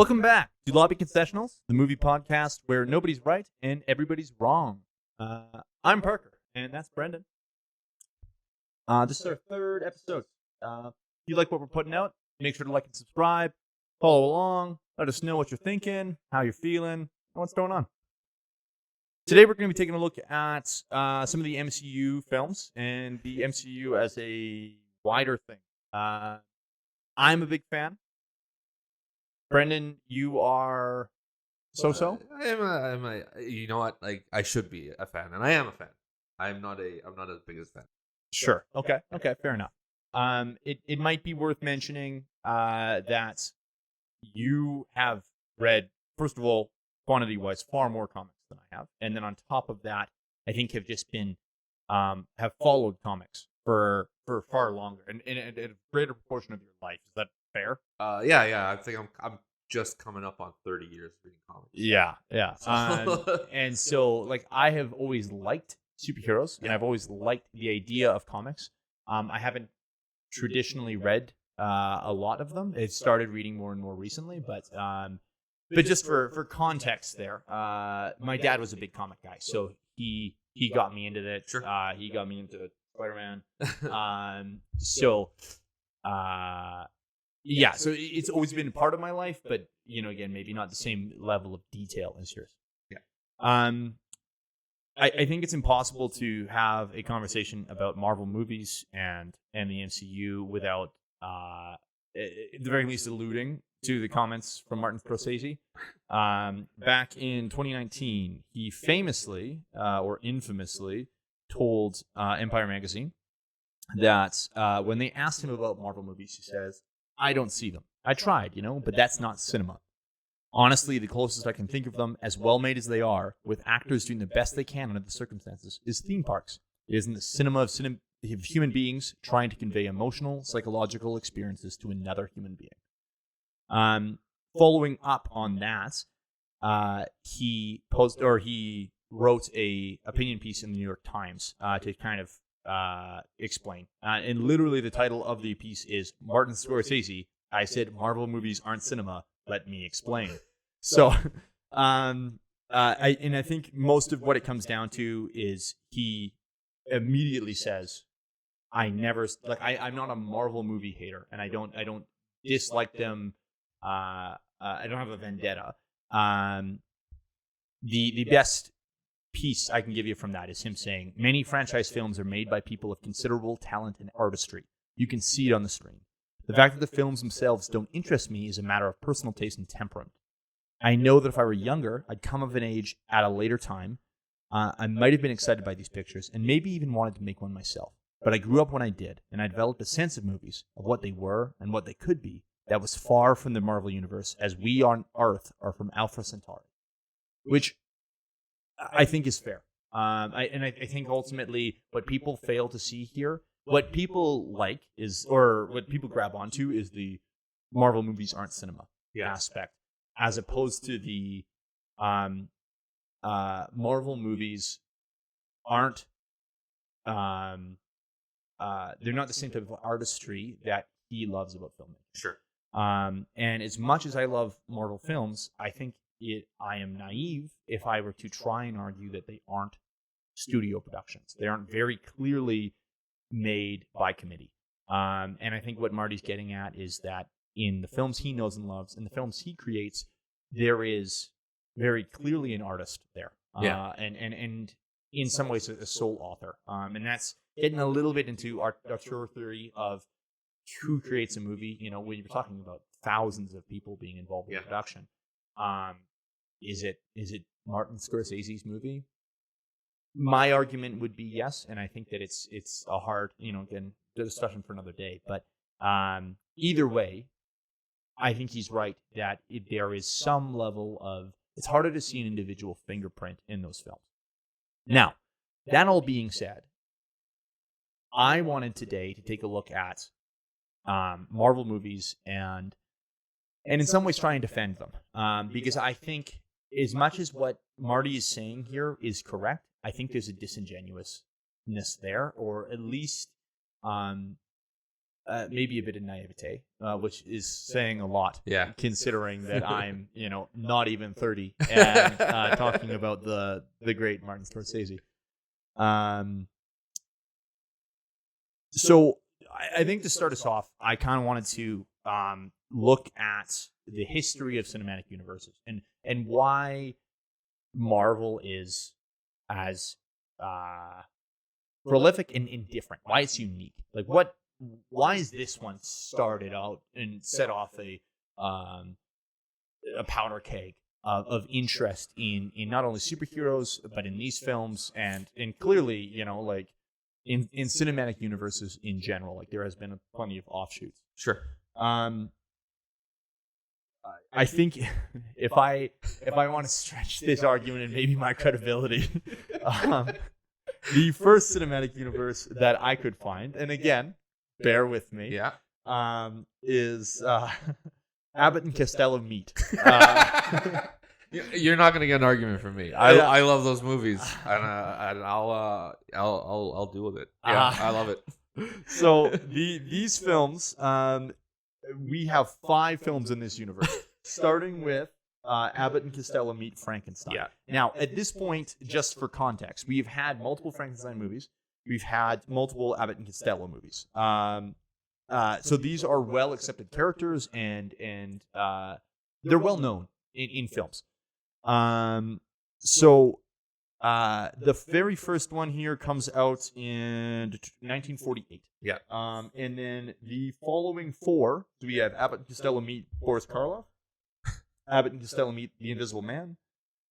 Welcome back to Lobby Concessionals, the movie podcast where nobody's right and everybody's wrong. I'm Parker, and that's Brendan. This is our third episode. If you like what we're putting out, make sure to like and subscribe, follow along, let us know what you're thinking, how you're feeling, and what's going on. Today we're going to be taking a look at some of the MCU films and the MCU as a wider thing. I'm a big fan. Brendan, you are so-so? You know what? Like, I should be a fan, and I am a fan. I'm not as big as fan. Sure. Okay, fair enough. It might be worth mentioning that you have read, first of all, quantity-wise, far more comics than I have. And then on top of that, I think have just been, have followed comics for far longer and a greater proportion of your life. Is that fair? Yeah. I think I'm just coming up on 30 years reading comics. Yeah. And so, like, I have always liked superheroes, and I've always liked the idea of comics. I haven't traditionally read a lot of them. I've started reading more and more recently, but just for context there, my dad was a big comic guy, so he got me into it. Sure. He got me into Spider-Man. Yeah, so it's always been a part of my life, but, you know, again, maybe not the same level of detail as yours. Yeah. I think it's impossible to have a conversation about Marvel movies and the MCU without, at the very least, alluding to the comments from Martin Scorsese. Back in 2019, he famously, or infamously, told Empire Magazine that when they asked him about Marvel movies, he says, "I don't see them. I tried, but that's not cinema. Honestly, the closest I can think of them, as well made as they are, with actors doing the best they can under the circumstances, is theme parks. It isn't the cinema of human beings trying to convey emotional, psychological experiences to another human being." Following up on that, he wrote a opinion piece in the New York Times to kind of explain. And literally the title of the piece is Martin Scorsese, I said Marvel movies aren't cinema, let me explain. So I think most of what it comes down to is he immediately says, I'm not a Marvel movie hater, and I don't dislike them. I don't have a vendetta. The best piece I can give you from that is him saying, many franchise films are made by people of considerable talent and artistry. You can see it on the screen. The fact that the films themselves don't interest me is a matter of personal taste and temperament. I know that if I were younger, I'd come of an age at a later time. I might have been excited by these pictures and maybe even wanted to make one myself. But I grew up when I did, and I developed a sense of movies, of what they were and what they could be, that was far from the Marvel Universe as we on Earth are from Alpha Centauri. Which I think is fair. I think ultimately what people fail to see here, what people like is, or what people grab onto is the Marvel movies aren't cinema aspect, as opposed to the Marvel movies aren't, they're not the same type of artistry that he loves about filmmaking. Sure. And as much as I love Marvel films, I think I am naive if I were to try and argue that they aren't studio productions. They aren't very clearly made by committee. And I think what Marty's getting at is that in the films he knows and loves, in the films he creates, there is very clearly an artist there. And in some ways a sole author. And that's getting a little bit into our theory of who creates a movie. When you're talking about thousands of people being involved in production. Is it Martin Scorsese's movie? My argument would be yes, and I think that it's a hard, again, the discussion for another day. But either way, I think he's right that there is some level of, it's harder to see an individual fingerprint in those films. Now, that all being said, I wanted today to take a look at Marvel movies and in some ways try and defend them. Because I think as much as what Marty is saying here is correct, I think there's a disingenuousness there, or at least maybe a bit of naivete, which is saying a lot. Yeah. Considering that I'm, not even 30 and talking about the great Martin Scorsese. So I think to start us off, I kind of wanted to look at the history of cinematic universes and why Marvel is as prolific and different. Why it's unique. Like why is this one started out and set off a powder keg of interest in not only superheroes but in these films and clearly in cinematic universes in general. Like there has been plenty of offshoots. Sure. I think if I want to stretch this argument and maybe my credibility, the first cinematic universe that I could find, and again, bear with me, is Abbott and Costello Meet. You're not going to get an argument from me. I love those movies, and I'll deal with it. Yeah, I love it. So these films, we have 5 films in this universe, starting with Abbott and Costello Meet Frankenstein. Yeah. Now, at this point, just for context, we've had multiple Frankenstein movies. We've had multiple Abbott and Costello movies. So these are well accepted characters, and they're well known in films. So the very first one here comes out in 1948. Yeah. And then the following 4, we have Abbott and Costello Meet Boris Karloff, Abbott and Costello Meet The Invisible Man,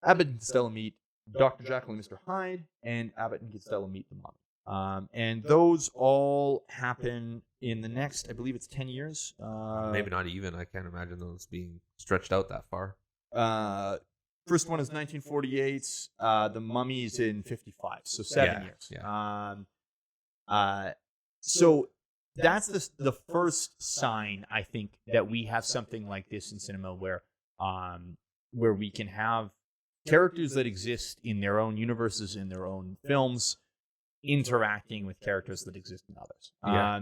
Abbott and Costello Meet Dr. Jekyll and Mr. Hyde, and Abbott and Costello Meet the Mummy. And those all happen in the next, I believe it's 10 years. Maybe not even. I can't imagine those being stretched out that far. First one is 1948. The Mummy's in 55, so 7 years. Yeah. So that's the first sign, I think, that we have something like this in cinema where we can have characters that exist in their own universes, in their own films, interacting with characters that exist in others. Yeah.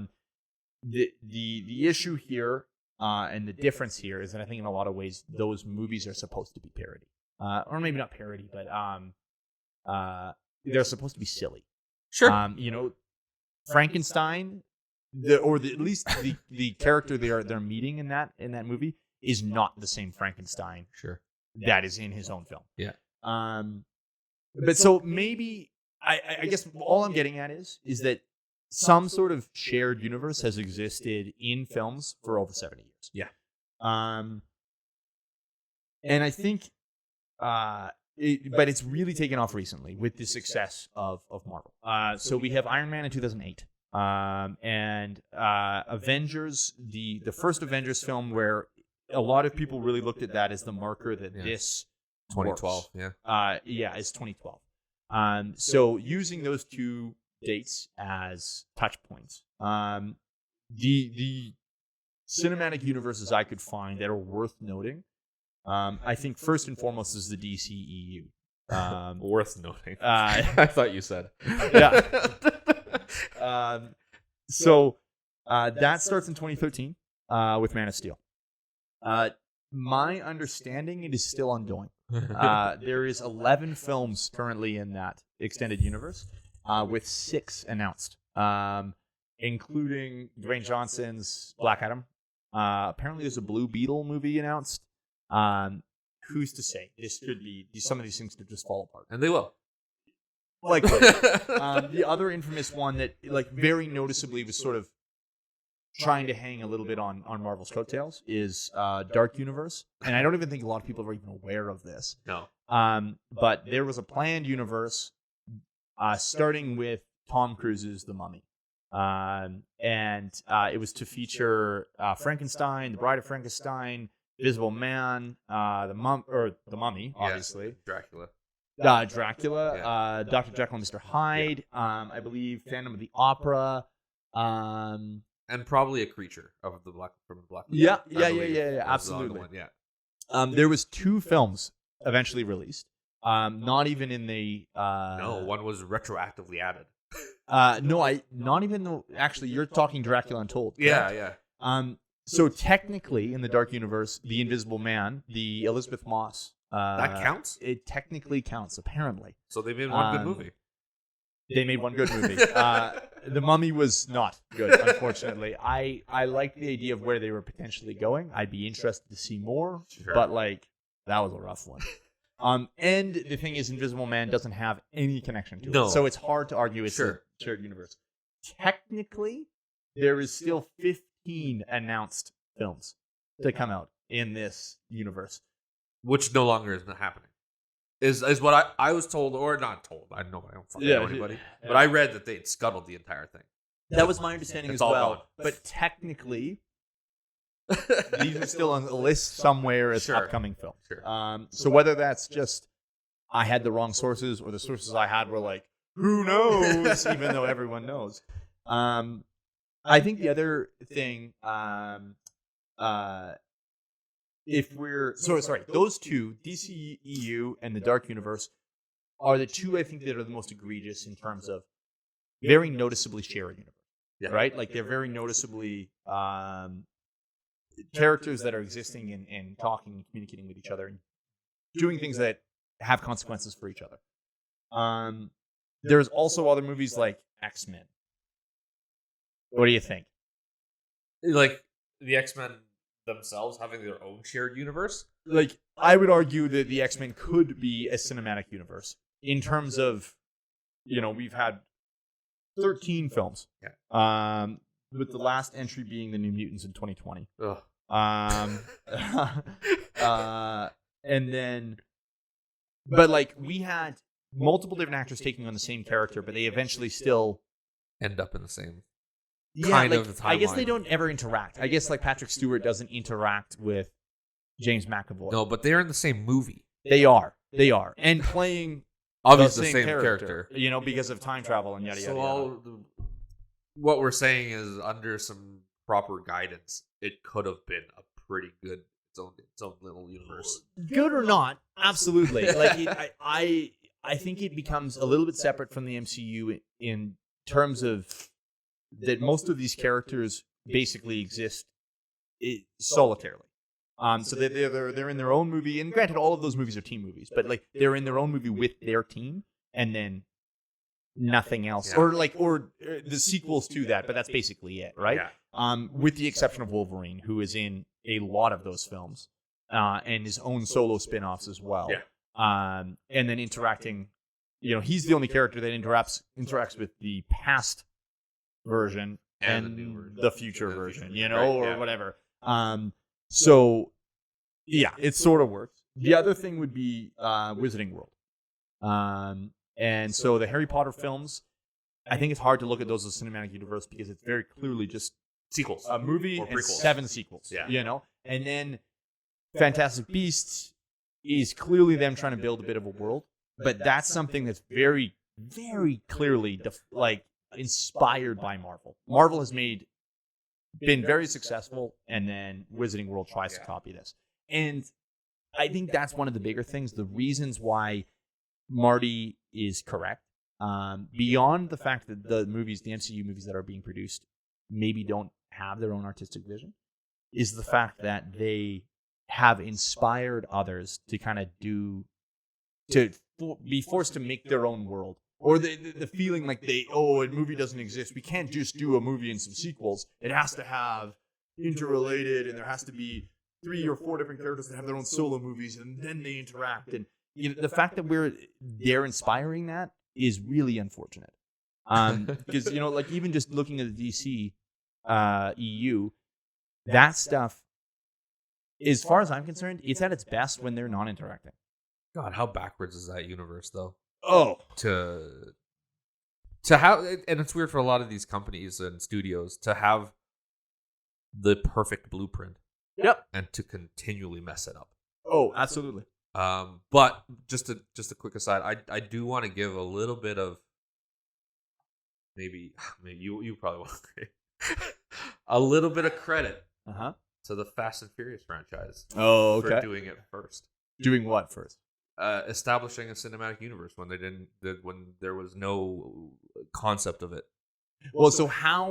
The issue here and the difference here is that I think in a lot of ways those movies are supposed to be parody, or maybe not parody, but they're supposed to be silly. Sure. Frankenstein, at least the character they're meeting in that movie is not the same Frankenstein. Sure. That is in his own film. Yeah. But so maybe I guess all I'm getting at is that some sort of shared universe has existed in films for over 70 years. Yeah. And I think, but it's really taken off recently with the success of Marvel. So we have Iron Man in 2008. And Avengers, the first Avengers film where a lot of people really looked at that as the marker that this 2012, works. It's 2012. So using those two dates as touch points, the cinematic universes I could find that are worth noting, I think first and foremost is the DCEU. Worth noting. I thought you said. Yeah. So that starts in 2013 with Man of Steel. My understanding, it is still ongoing. There is 11 films currently in that extended universe, with 6 announced, including Dwayne Johnson's Black Adam. Apparently, there's a Blue Beetle movie announced. Who's to say? This could be some of these things could just fall apart, and they will. Likely. The other infamous one that, very noticeably was sort of trying to hang a little bit on Marvel's coattails is Dark Universe, and I don't even think a lot of people are even aware of this. No. But there was a planned universe starting with Tom Cruise's The Mummy, and it was to feature Frankenstein, the Bride of Frankenstein, Invisible Man, the Mummy, obviously, Dracula. Dracula, Dr. Jekyll and Mr. Hyde, I believe Phantom of the Opera, and probably a creature from the Black. Yeah, absolutely. One, yeah. There was 2 films eventually released. Not even in the no, one was retroactively added. No, not even though. Actually, you're talking Dracula Untold. Correct? Yeah. So technically, in the Dark Universe, the Invisible Man, the Elizabeth Moss, That counts? It technically counts, apparently. So they made one good movie. They made one good movie. The Mummy was not good, unfortunately. I like the idea of where they were potentially going. I'd be interested to see more, but like that was a rough one. And the thing is, Invisible Man doesn't have any connection to it, so it's hard to argue it's a shared universe. Technically, there is still 15 announced films to come out in this universe, which no longer is happening. Is what I was told, or not told. I know I don't fucking know anybody, but I read that they'd scuttled the entire thing. That was my understanding as well. Gone. But technically, these are still on the list somewhere as upcoming films. So whether that's just I had the wrong sources, or the sources I had were like, who knows, even though everyone knows. I think the other thing, if we're sorry, those two, DCEU and the Dark Universe, are the two I think that are the most egregious in terms of very noticeably shared universe, right? Like they're very noticeably characters that are existing and talking and communicating with each other and doing things that have consequences for each other. There's also other movies like X-Men. What do you think? Like the X-Men themselves having their own shared universe? Like, I would argue that the X-Men could be a cinematic universe in terms of, we've had 13 films. Yeah. With the last entry being the New Mutants in 2020. Ugh. And then, but like we had multiple different actors taking on the same character, but they eventually still end up in the same. I guess they don't ever interact. I guess like Patrick Stewart doesn't interact with James McAvoy. No, but they're in the same movie. They are, and playing obviously the same character. Because of time travel and yada yada. So what we're saying is, under some proper guidance, it could have been a pretty good its own little universe. Good or not, absolutely. Like I think it becomes a little bit separate from the MCU in terms of that most of these characters basically exist solitarily. So they're in their own movie, and granted, all of those movies are team movies, but like they're in their own movie with their team, and then nothing else, or the sequels to that. But that's basically it, right? Yeah. With the exception of Wolverine, who is in a lot of those films, and his own solo spin-offs as well. Yeah. And then interacting, he's the only character that interacts with the past version and the new version. The future version, or whatever. So yeah, it sort of works. The other thing would be Wizarding World. And so the Harry Potter films, I think it's hard to look at those as a cinematic universe because it's very clearly just sequels, a movie and 7 sequels. Yeah. And then Fantastic Beasts is clearly them trying to build a bit of a world, but that's something that's very, very clearly inspired by Marvel. Marvel has been very successful, and then Wizarding World tries to copy this. And I think that's one of the bigger things, the reasons why Marty is correct. Beyond the fact that the MCU movies that are being produced maybe don't have their own artistic vision, is the fact that they have inspired others to kind of be forced to make their own world. Or the feeling like a movie doesn't exist. We can't just do a movie and some sequels. It has to have interrelated, and there has to be 3 or 4 different characters that have their own solo movies, and then they interact. And the fact that they're inspiring that is really unfortunate. Because even just looking at the DC EU, that stuff, as far as I'm concerned, it's at its best when they're non-interacting. God, how backwards is that universe, though? Oh, to have, and it's weird for a lot of these companies and studios to have the perfect blueprint. Yep. And to continually mess it up. Oh, absolutely. But just a quick aside, I do want to give a little bit of maybe you probably want to a little bit of credit to the Fast and Furious franchise. Oh, okay. For doing it first. Doing what first? establishing a cinematic universe when when there was no concept of it. Well, so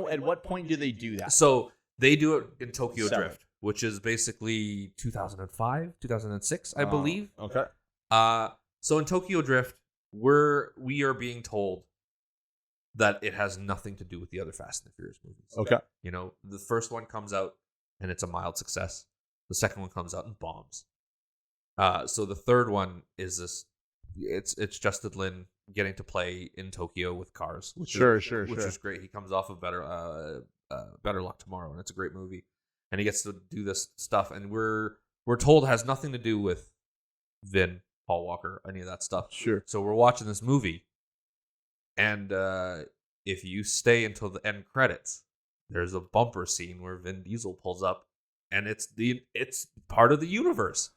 at what point do they do that? So they do it in Tokyo 7. Drift, which is basically 2005, 2006, I believe. Okay. So in Tokyo Drift, we are being told that it has nothing to do with the other Fast and the Furious movies. Okay. You know, the first one comes out and it's a mild success. The second one comes out and bombs. So the third one is this. It's Justin Lin getting to play in Tokyo with cars, which is great. He comes off of Better Luck Tomorrow, and it's a great movie. And he gets to do this stuff, and we're told it has nothing to do with Vin, Paul Walker, any of that stuff. Sure. So we're watching this movie, and if you stay until the end credits, there's a bumper scene where Vin Diesel pulls up, and it's part of the universe.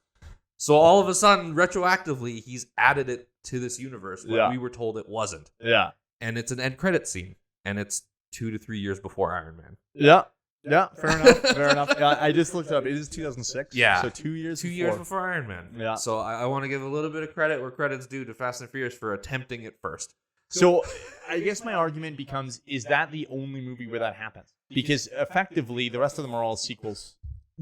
So all of a sudden, retroactively, he's added it to this universe where we were told it wasn't. Yeah. And it's an end credit scene, and it's 2 to 3 years before Iron Man. Yeah. Yeah. Fair enough. Yeah, I just looked it up. It is 2006. Yeah. So 2 years. 2 years before Iron Man. Yeah. So I want to give a little bit of credit where credit's due to Fast and Furious for attempting it first. So I guess my argument becomes: is that the only movie where that happens? Because effectively, the rest of them are all sequels.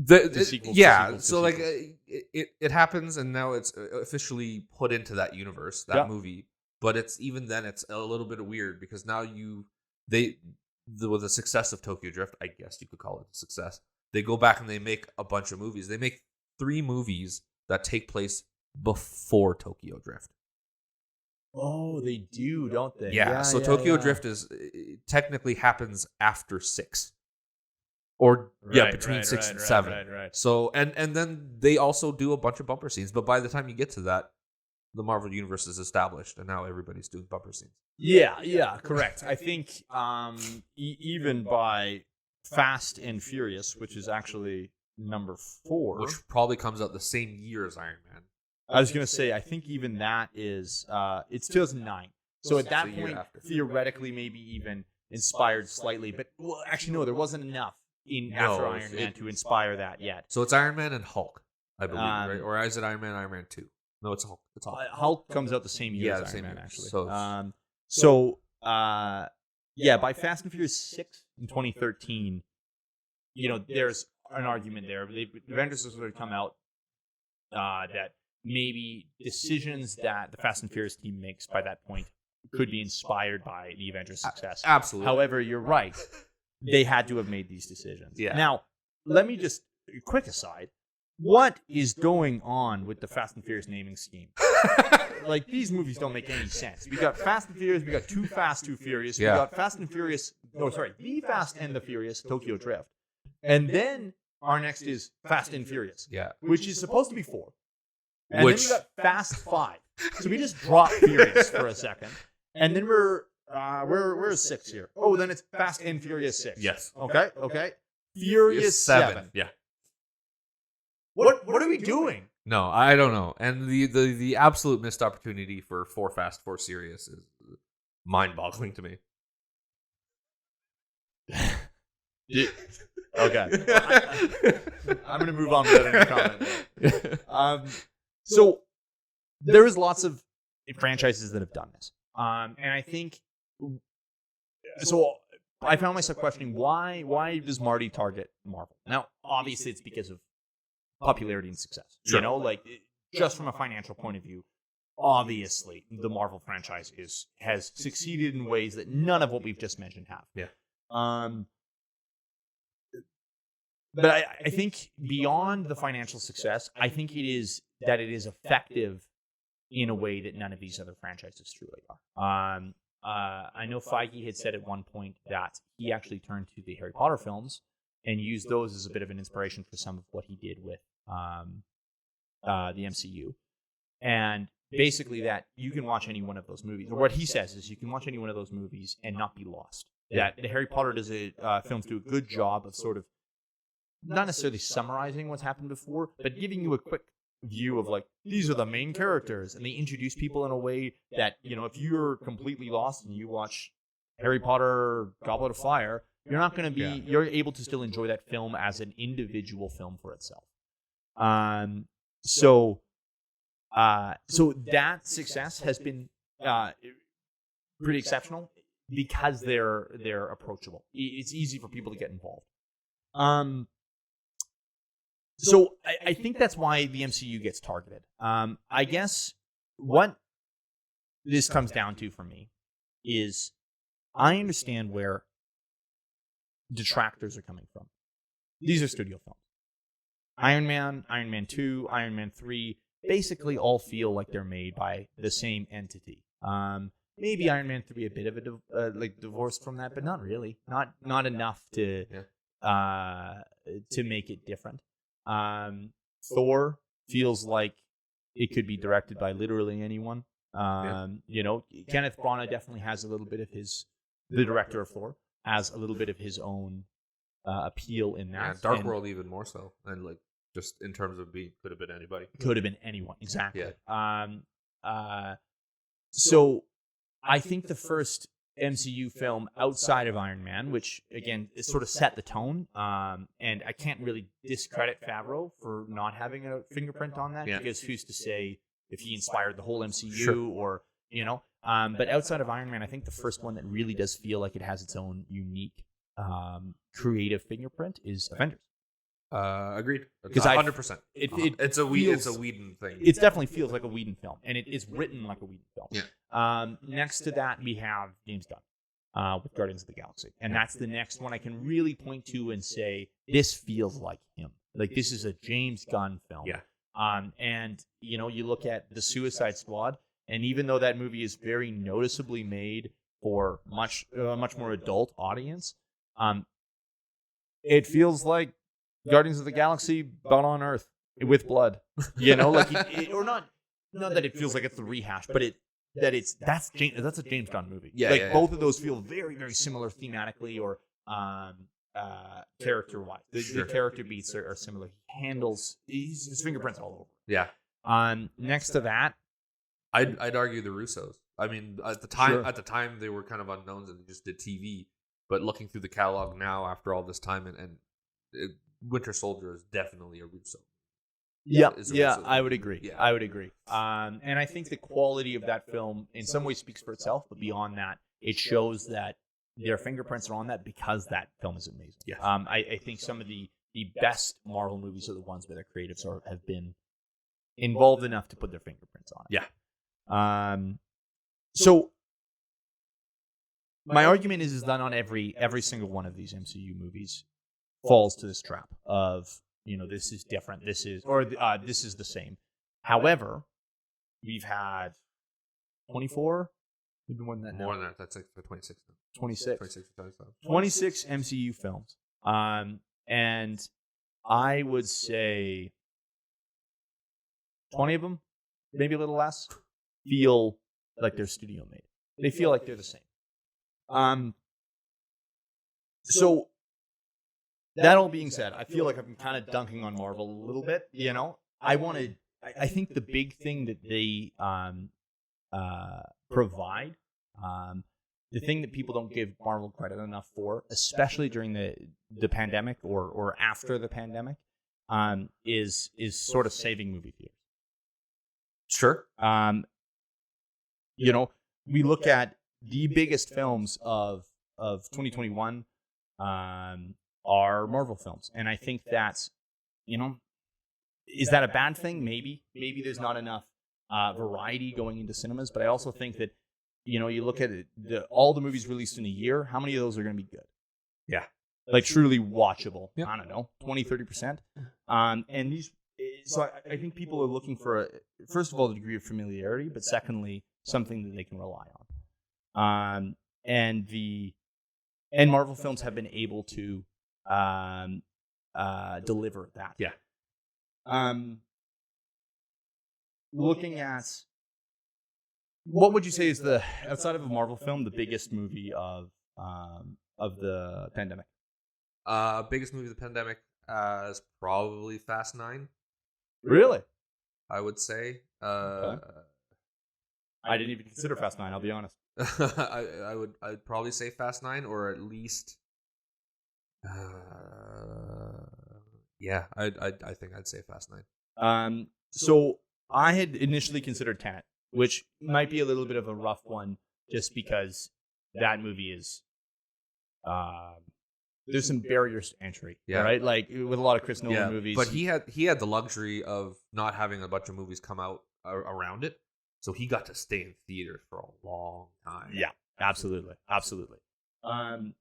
So like it happens, and now it's officially put into that universe, that movie. But it's even then, it's a little bit weird because now with the success of Tokyo Drift, I guess you could call it a success. They go back and they make a bunch of movies. They make 3 movies that take place before Tokyo Drift. Oh, they do, don't they? Yeah. So Tokyo Drift technically happens after 6. Or between 6 and 7. Right. So and then they also do a bunch of bumper scenes, but by the time you get to that, the Marvel universe is established, and now everybody's doing bumper scenes. Yeah, correct. I think even by Fast and Furious, which is actually number 4, which probably comes out the same year as Iron Man. I was gonna say, I think even that is it's 2009. So at that point, theoretically, maybe even inspired slightly, but actually no, there wasn't enough after Iron Man to inspire that yet. So it's Iron Man and Hulk, I believe, right? Or is it Iron Man 2? No, it's Hulk. It's Hulk. Hulk comes out the same year as Iron Man, year. actually. By Fast and Furious 6 in 2013, there's an argument there. The Avengers has sort of come out that maybe decisions that the Fast and Furious team makes by that point could be inspired by the Avengers' success. Absolutely. However, you're right. They had to have made these decisions. Yeah. Now, let me just, quick aside, what is going on with the Fast and Furious naming scheme? Like, these movies don't make any sense. We got Fast and Furious, we got Too Fast, Too Furious, we got Fast and Furious, The Fast and the Furious, Tokyo Drift. And then our next is Fast and Furious, which is supposed to be 4. And then we got Fast 5. So we just dropped Furious for a second. And then we're 6 here. Oh, then it's Fast and Furious 6. Yes. Okay. Furious 7. Yeah. What are we doing? No, I don't know. And the absolute missed opportunity for 4 Fast, 4 Serious is mind-boggling to me. Okay. I'm going to move on with that in a comment. So there is lots of franchises that have done this. And I think, so I found myself questioning why does Marty target Marvel? Now, obviously it's because of popularity and success. Sure. Just from a financial point of view, obviously the Marvel franchise has succeeded in ways that none of what we've just mentioned have. Yeah. But I think beyond the financial success, I think it is effective in a way that none of these other franchises truly are. I know Feige had said at one point that he actually turned to the Harry Potter films and used those as a bit of an inspiration for some of what he did with the MCU. And basically that you can watch any one of those movies, or what he says is you can watch any one of those movies and not be lost. That the Harry Potter films do a good job of sort of not necessarily summarizing what's happened before, but giving you a quick view of these are the main characters, and they introduce people in a way that, if you're completely lost and you watch Harry Potter Goblet of Fire, you're not going to be, you're able to still enjoy that film as an individual film for itself. So So that success has been pretty exceptional because they're approachable. It's easy for people to get involved. So I think that's why the MCU gets targeted. I guess what this comes down to for me is I understand where detractors are coming from. These are studio films. Iron Man, Iron Man 2, Iron Man 3 basically all feel like they're made by the same entity. Maybe Iron Man 3 a bit of a divorced from that, but not really. Not enough to make it different. Thor feels like it could be directed by literally anyone. Kenneth Branagh definitely has a little bit of the director of Thor has a little bit of his own appeal in that. Yeah, Dark World even more so, and like just in terms of could have been anybody. Could have been anyone, exactly. Yeah. So I think the first MCU film outside of Iron Man, which again is sort of set the tone, and I can't really discredit Favreau for not having a fingerprint on that, because who's to say if he inspired the whole MCU or but outside of Iron Man, I think the first one that really does feel like it has its own unique creative fingerprint is Avengers. Agreed. Because 100%. It's a feels, Whedon thing. It definitely feels like a Whedon film, and it is written like a Whedon film. Yeah. Next to that, we have James Gunn with Guardians of the Galaxy, and that's the next one I can really point to and say this feels like him. Like this is a James Gunn film. Yeah. And you look at the Suicide Squad, and even though that movie is very noticeably made for much more adult audience, it feels like Guardians of the Galaxy, but on Earth with blood. Or not that it feels like it's the rehash, but that's a James Gunn movie. Yeah, both of those feel very, very similar thematically or character wise. The character beats are similar. He handles his fingerprints all over. Yeah. Next to that, I'd argue the Russos. I mean, at the time they were kind of unknowns and they just did TV. But looking through the catalog now after all this time, and Winter Soldier is definitely a Russo. I would agree. Yeah. I would agree. And I think the quality of that film in some ways speaks for itself, but beyond that, it shows that their fingerprints are on that because that film is amazing. Yes. I think some of the best Marvel movies are the ones where their creatives have been involved enough to put their fingerprints on it. Yeah. So my argument is that not every single one of these MCU movies falls to this trap of this is different, this is the same. However, we've had 24, even more than that. More than that. That's like 26. 26 MCU films. And I would say 20 of them, maybe a little less, feel like they're studio made. They feel like they're the same. So that all being said, I feel like I'm kind of dunking on Marvel a little bit. I think the big thing that they provide, the thing that people don't give Marvel credit enough for, especially during the pandemic or after the pandemic, is sort of saving movie theaters. Sure. We look at the biggest films of 2021 are Marvel films, and I think that's is that a bad thing? Maybe there's not enough variety going into cinemas, but I also think that you look at all the movies released in a year, how many of those are going to be good? Yeah, like truly watchable. Yep. I don't know, 20-30%. And these, so I think people are looking for first of all, a degree of familiarity, but secondly, something that they can rely on. And Marvel films have been able to deliver that. Yeah. Looking at what would you say is outside of a Marvel film, the biggest movie of the pandemic? Biggest movie of the pandemic is probably Fast 9. Really? I would say. Okay. I didn't even consider Fast 9. I'll be honest. I'd probably say Fast 9, or at least. Yeah, I think I'd say Fast 9. So I had initially considered Tenet, which might be a little bit of a rough one, just because that movie is. There's some barriers to entry, right? Like with a lot of Chris Nolan movies. But he had the luxury of not having a bunch of movies come out around it, so he got to stay in theaters for a long time. Yeah, absolutely. And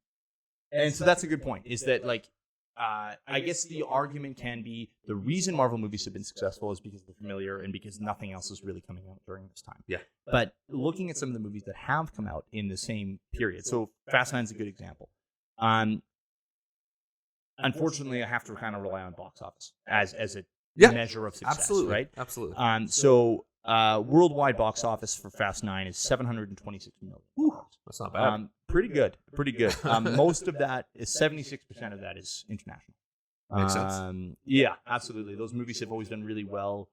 so that's a good point. Is that like, I guess the argument can be the reason Marvel movies have been successful is because they're familiar and because nothing else is really coming out during this time. Yeah. But looking at some of the movies that have come out in the same period, so Fast 9 is a good example. Unfortunately, I have to kind of rely on box office as a measure of success. Absolutely. Right? Absolutely. So worldwide box office for Fast 9 is $726 million. Whew, that's not bad. Pretty good. Most of that is 76% of that is international. Makes sense. Yeah, absolutely. Those movies have always done really well.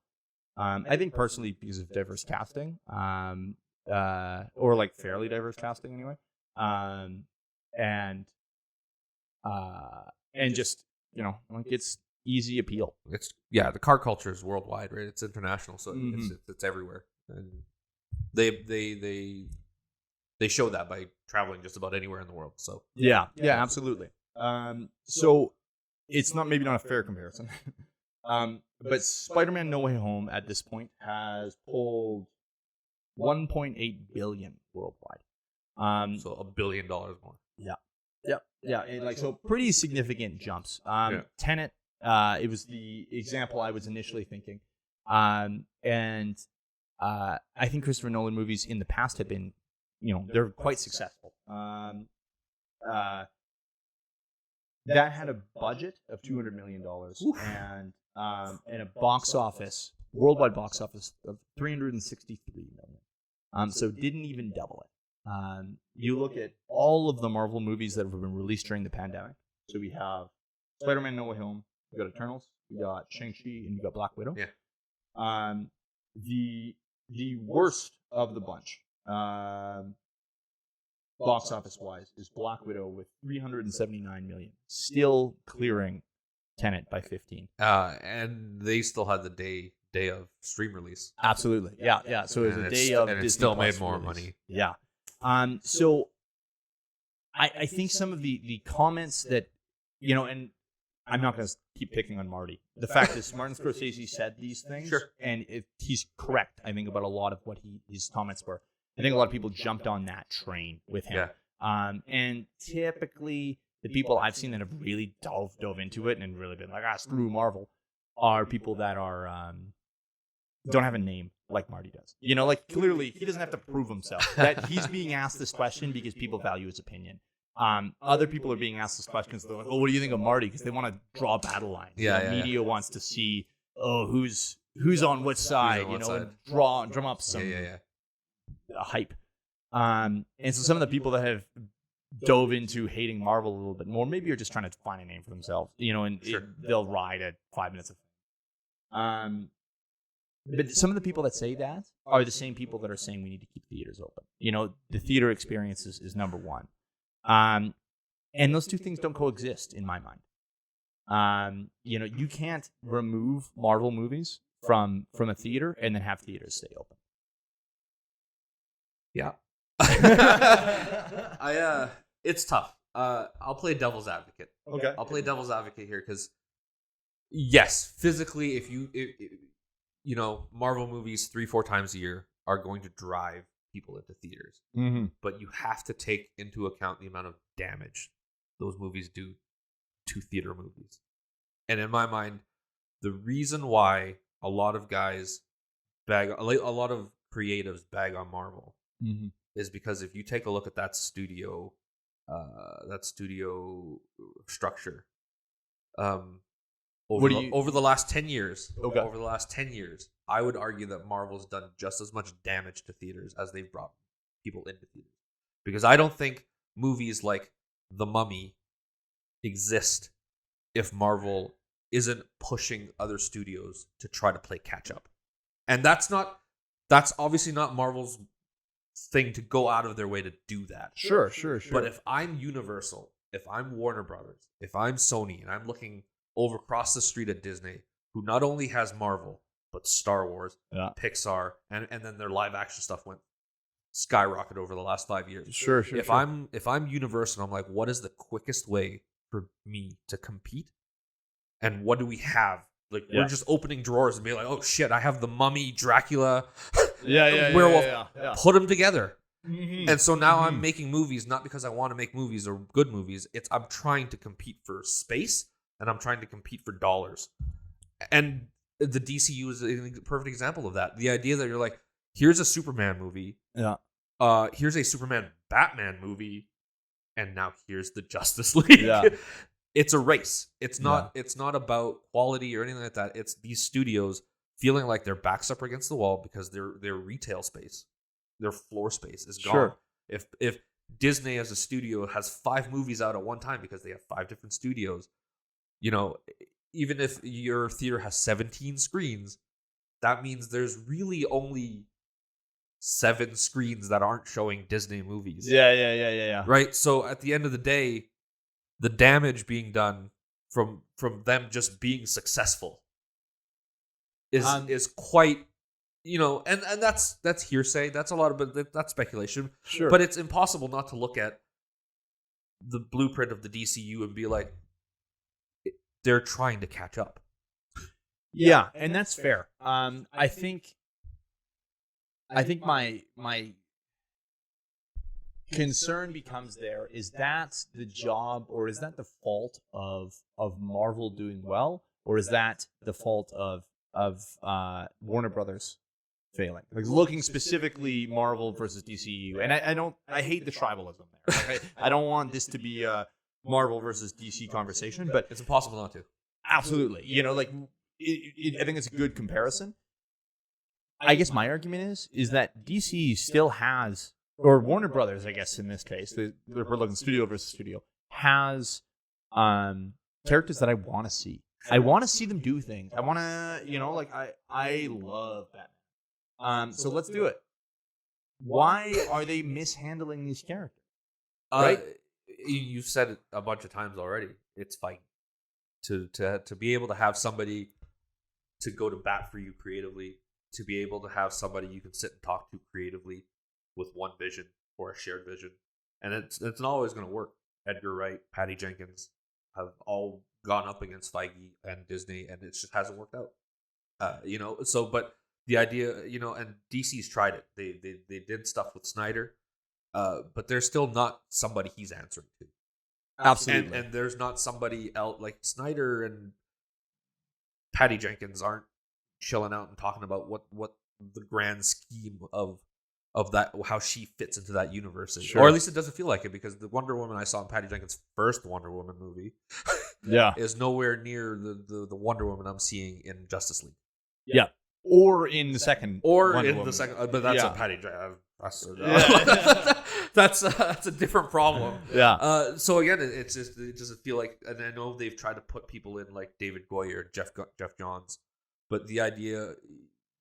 I think personally because of diverse casting, or like fairly diverse casting anyway, and just like it's easy appeal. It's the car culture is worldwide, right? It's international, so it's everywhere, and they show that by traveling just about anywhere in the world. So yeah, absolutely. So it's maybe not a fair comparison, but Spider-Man: No Way Home at this point has pulled $1.8 billion worldwide. So $1 billion more. Yeah, and like so pretty significant jumps. Tenet, it was the example I was initially thinking, and I think Christopher Nolan movies in the past have been, they're quite successful. That had a budget of $200 million and a worldwide box office of $363 million. So didn't even double it. You look at all of the Marvel movies that have been released during the pandemic. So we have Spider-Man: No Way Home, we got Eternals, we got Shang-Chi, and we got Black Widow. Yeah. The worst of the bunch, box office wise, is Black Widow with $379 million, still clearing Tenet by 15. And they still had the day of stream release. Absolutely, yeah. So it was a day of, and it Disney still Plus made more release. money. Yeah. So I think some of the comments that, and I'm not going to keep picking on Marty. The fact is, Martin Scorsese said these things, sure, and he's correct, I think, about a lot of what his comments were. I think a lot of people jumped on that train with him. Yeah. And typically, the people I've seen that have really dove into it and really been like, screw Marvel, are people that are don't have a name like Marty does. Like clearly he doesn't have to prove himself. That he's being asked this question because people value his opinion. Other people are being asked this question because they're like, "Oh, what do you think of Marty?" Because they want to draw battle lines. Media wants to see, who's on what side, and drum up some hype. And so some of the people that have dove into hating Marvel a little bit more, maybe are just trying to find a name for themselves, and they'll ride at 5 minutes of fame. But some of the people that say that are the same people that are saying we need to keep theaters open. The theater experience is number one. And those two things don't coexist in my mind. You can't remove Marvel movies from a theater and then have theaters stay open. Yeah. It's tough. I'll play devil's advocate. Okay. I'll play devil's advocate here because, yes, physically, if Marvel movies 3-4 times a year are going to drive people into theaters. Mm-hmm. But you have to take into account the amount of damage those movies do to theater movies. And in my mind, the reason why a lot of guys a lot of creatives bag on Marvel is because if you take a look at that studio structure, over the last 10 years, I would argue that Marvel's done just as much damage to theaters as they've brought people into theaters. Because I don't think movies like The Mummy exist if Marvel isn't pushing other studios to try to play catch up. And that's obviously not Marvel's thing to go out of their way to do that. Sure. But if I'm Universal, if I'm Warner Brothers, if I'm Sony, and I'm looking over across the street at Disney, who not only has Marvel, but Star Wars, Pixar, and then their live action stuff went skyrocket over the last 5 years. Sure. If I'm Universal, I'm like, what is the quickest way for me to compete? And what do we have? Like, we're just opening drawers and being like, oh shit, I have the Mummy, Dracula, werewolf. Put them together. Mm-hmm. And so now I'm making movies, not because I want to make movies or good movies. I'm trying to compete for space, and I'm trying to compete for dollars. And the DCU is a perfect example of that. The idea that you're like, here's a Superman movie. Yeah. Here's a Superman Batman movie, and now here's the Justice League. Yeah. It's a race. It's not about quality or anything like that. It's these studios feeling like their backs up against the wall because their retail space, their floor space is gone. Sure. If Disney as a studio has 5 movies out at one time because they have 5 different studios, even if your theater has 17 screens, that means there's really only 7 screens that aren't showing Disney movies. Yeah. Right? So at the end of the day, the damage being done from them just being successful is quite, and that's hearsay. That's a lot of, that's speculation. Sure. But it's impossible not to look at the blueprint of the DCU and be like, they're trying to catch up. Yeah, and that's fair. I think my concern becomes is that the job, or is that the fault of Marvel doing well, or is that the fault of Warner Brothers failing? Like, looking specifically Marvel versus DCU, and I hate the tribalism there. Like, I don't want this to be a Marvel versus DC conversation, but it's impossible not to. Absolutely, I think it's a good comparison. I guess my argument is that DC still has, or Warner Brothers, I guess in this case, we're looking studio versus studio, has characters that I want to see. I want to see them do things. I want to, I love Batman. So let's do it. Why are they mishandling these characters? Right? You've said it a bunch of times already. It's fighting. To be able to have somebody to go to bat for you creatively, to be able to have somebody you can sit and talk to creatively with one vision or a shared vision. And it's not always going to work. Edgar Wright, Patty Jenkins have all gone up against Feige and Disney, and it just hasn't worked out. But the idea, and DC's tried it. They did stuff with Snyder, but there's still not somebody he's answering to. Absolutely. And there's not somebody else, like Snyder and Patty Jenkins aren't chilling out and talking about what the grand scheme of that, how she fits into that universe is. Sure. Or at least it doesn't feel like it, because the Wonder Woman I saw in Patty Jenkins' first Wonder Woman movie is nowhere near the Wonder Woman I'm seeing in Justice League. Yeah. Or in the second. But that's a Patty Jenkins. That's a different problem. Yeah. So again, it doesn't feel like, and I know they've tried to put people in like David Goyer, Jeff Johns, but the idea,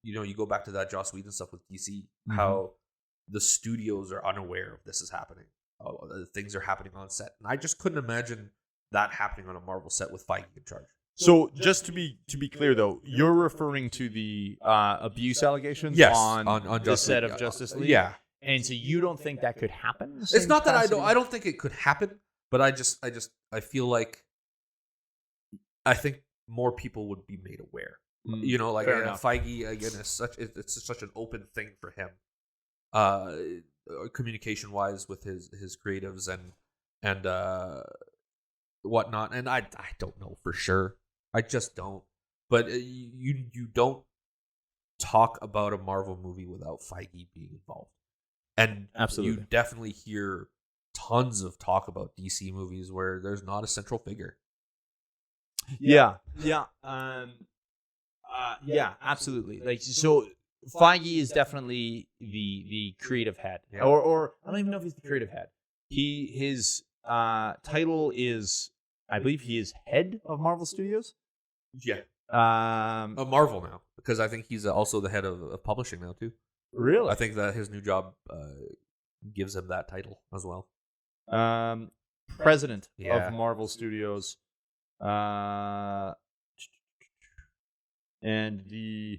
you go back to that Joss Whedon stuff with DC, how the studios are unaware of this is happening. Things are happening on set, and I just couldn't imagine that happening on a Marvel set with Feige in charge. So just to be clear, though, you're referring to the abuse allegations on the set of Justice League? Yeah. And so you don't think that could happen? It's not that I don't think it could happen, but I feel like I think more people would be made aware. Feige, again, it's such an open thing for him, communication wise with his creatives and whatnot. And I don't know for sure. I just don't. But you don't talk about a Marvel movie without Feige being involved. And absolutely, you definitely hear tons of talk about DC movies where there's not a central figure. Yeah, absolutely. Like, so Feige is definitely the creative head, or I don't even know if he's the creative head. His title is, I believe, he is head of Marvel Studios. Yeah, Marvel now, because I think he's also the head of publishing now too. Really? I think that his new job gives him that title as well. President of Marvel Studios. And the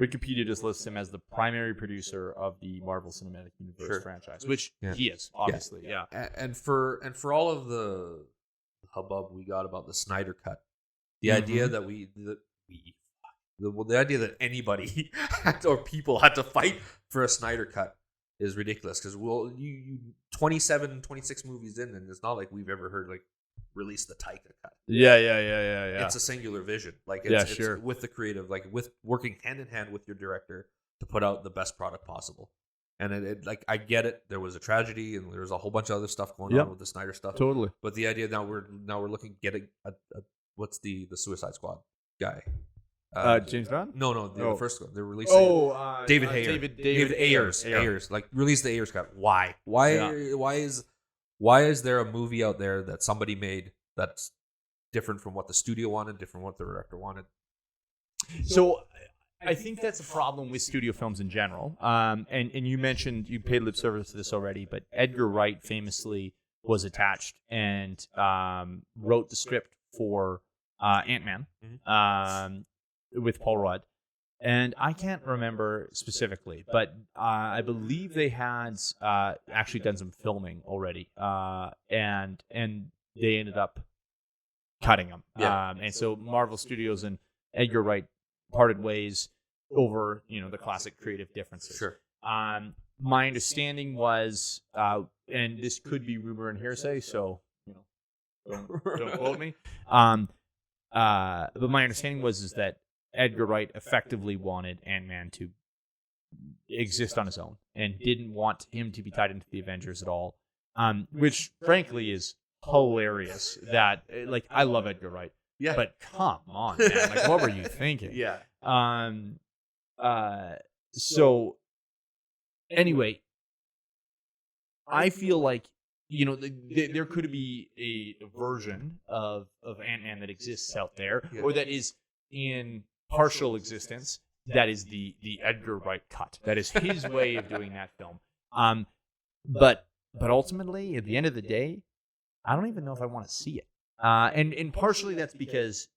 Wikipedia just lists him as the primary producer of the Marvel Cinematic Universe franchise, which he is, obviously. Yeah. And for all of the hubbub we got about the Snyder Cut, the idea that the idea that anybody or people had to fight for a Snyder Cut is ridiculous, because you 27, 26 movies in, and it's not like we've ever heard like release the Taika cut. Yeah. It's a singular vision. Like it's with the creative, like with working hand in hand with your director to put out the best product possible. And it like, I get it. There was a tragedy and there was a whole bunch of other stuff going on with the Snyder stuff. Totally. But the idea now we're looking getting what's the Suicide Squad guy? James Gunn? No, the first one. They're releasing David Ayers. Ayers. Like, release the Ayers cut. Why? Why is there a movie out there that somebody made that's different from what the studio wanted, different from what the director wanted? So I think that's a problem with studio films in general. And you mentioned, you paid lip service to this already, but Edgar Wright famously was attached and wrote the script for Ant-Man. With Paul Rudd. And I can't remember specifically, but I believe they had actually done some filming already, and they ended up cutting them. And so Marvel Studios and Edgar Wright parted ways over, the classic creative differences. Sure. My understanding was, and this could be rumor and hearsay, so don't quote me. But my understanding was that Edgar Wright effectively wanted Ant-Man to exist on his own and didn't want him to be tied into the Avengers at all, which frankly is hilarious. That, like, I love Edgar Wright, but come on, man, like, what were you thinking? So anyway, I feel like there could be a version of Ant-Man that exists out there, or that is in partial existence, that is the Edgar Wright cut. That is his way of doing that film. But ultimately, at the end of the day, I don't even know if I want to see it. And partially that's because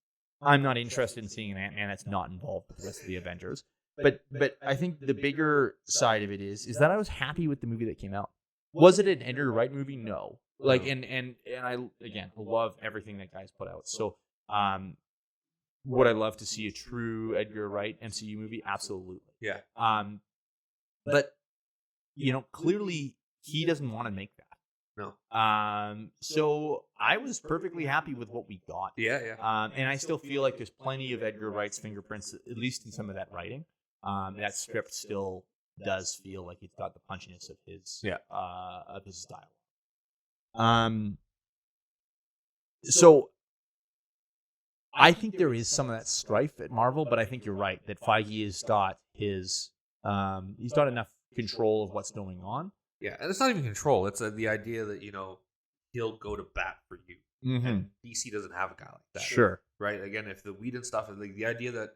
I'm not interested in seeing an Ant-Man that's not involved with the rest of the Avengers. But I think the bigger side of it is that I was happy with the movie that came out. Was it an Edgar Wright movie? No. Like, and I, again, love everything that guy's put out. So, would I love to see a true Edgar Wright MCU movie? Absolutely. Yeah. But clearly he doesn't want to make that. No. So I was perfectly happy with what we got. Yeah. And I still feel like there's plenty of Edgar Wright's fingerprints, at least in some of that writing. That script still does feel like it's got the punchiness of his style. So I think there is some of that strife at Marvel, but I think you're right that Feige has got he's got enough control of what's going on. Yeah, and it's not even control. It's the idea that, he'll go to bat for you. Mm-hmm. And DC doesn't have a guy like that. Sure. Right? Again, if the Whedon stuff, like the idea that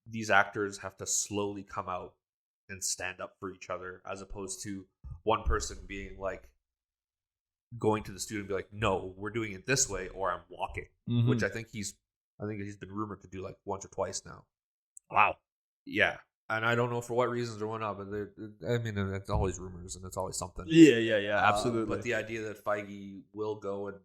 these actors have to slowly come out and stand up for each other, as opposed to one person being like, going to the studio and be like, no, we're doing it this way, or I'm walking. Mm-hmm. Which I think he's been rumored to do like once or twice now. Wow. Yeah. And I don't know for what reasons or whatnot, but it's always rumors and it's always something. Yeah, absolutely. But the idea that Feige will go and,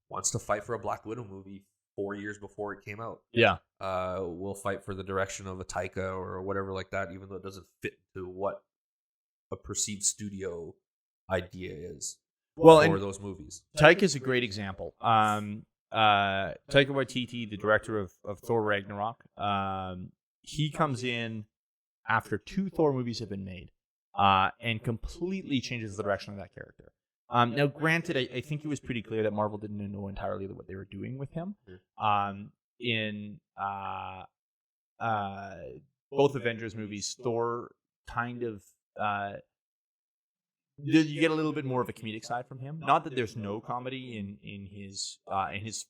wants to fight for a Black Widow movie 4 years before it came out. Yeah. Will fight for the direction of a Taika or whatever like that, even though it doesn't fit to what a perceived studio idea is for those movies. Taika is a great example. Taika Waititi, the director of Thor Ragnarok, he comes in after 2 Thor movies have been made, and completely changes the direction of that character. Now, granted, I think it was pretty clear that Marvel didn't know entirely what they were doing with him. In both Avengers movies, Thor kind of you get a little bit more of a comedic side from him. Not that there's no comedy in his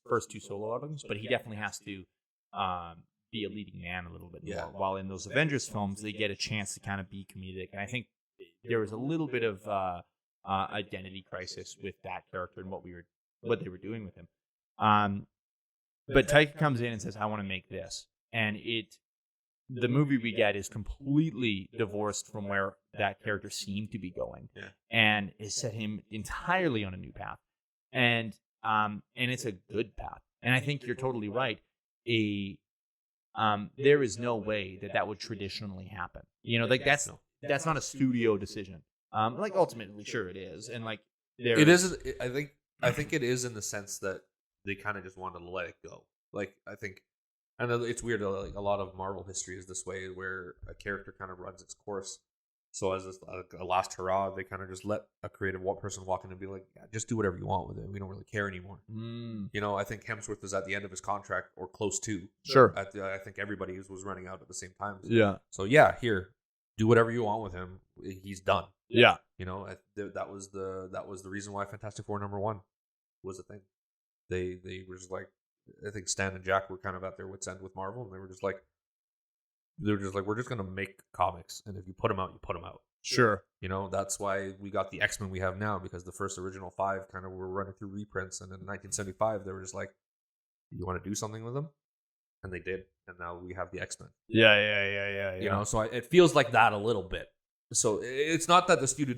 first 2 solo albums, but he definitely has to be a leading man a little bit more. While in those Avengers films, they get a chance to kind of be comedic, and I think there was a little bit of identity crisis with that character and what they were doing with him. But Taika comes in and says, "I want to make this," and it the movie we get is completely divorced from where that character seemed to be going, and it set him entirely on a new path, and it's a good path. And I think you're totally right. There is no way that would traditionally happen. Like that's not a studio decision. Like ultimately, sure it is, and like it is. I think it is in the sense that they kind of just wanted to let it go. Like I think, I know it's weird. Like a lot of Marvel history is this way, where a character kind of runs its course. So as a last hurrah, they kind of just let a creative person walk in and be like, yeah, just do whatever you want with it. We don't really care anymore. I think Hemsworth was at the end of his contract or close to. Sure. I think everybody was running out at the same time. So, here, do whatever you want with him. He's done. Yeah. That was the reason why Fantastic Four #1 was a thing. They were just like, I think Stan and Jack were kind of at their wits' end with Marvel, and they were just like, we're just gonna make comics, and if you put them out, you put them out. Sure. That's why we got the X-Men we have now, because the first original 5 kind of were running through reprints, and in 1975 they were just like, you want to do something with them, and they did, and now we have the X-Men. Yeah. So it feels like that a little bit. So it's not that the studio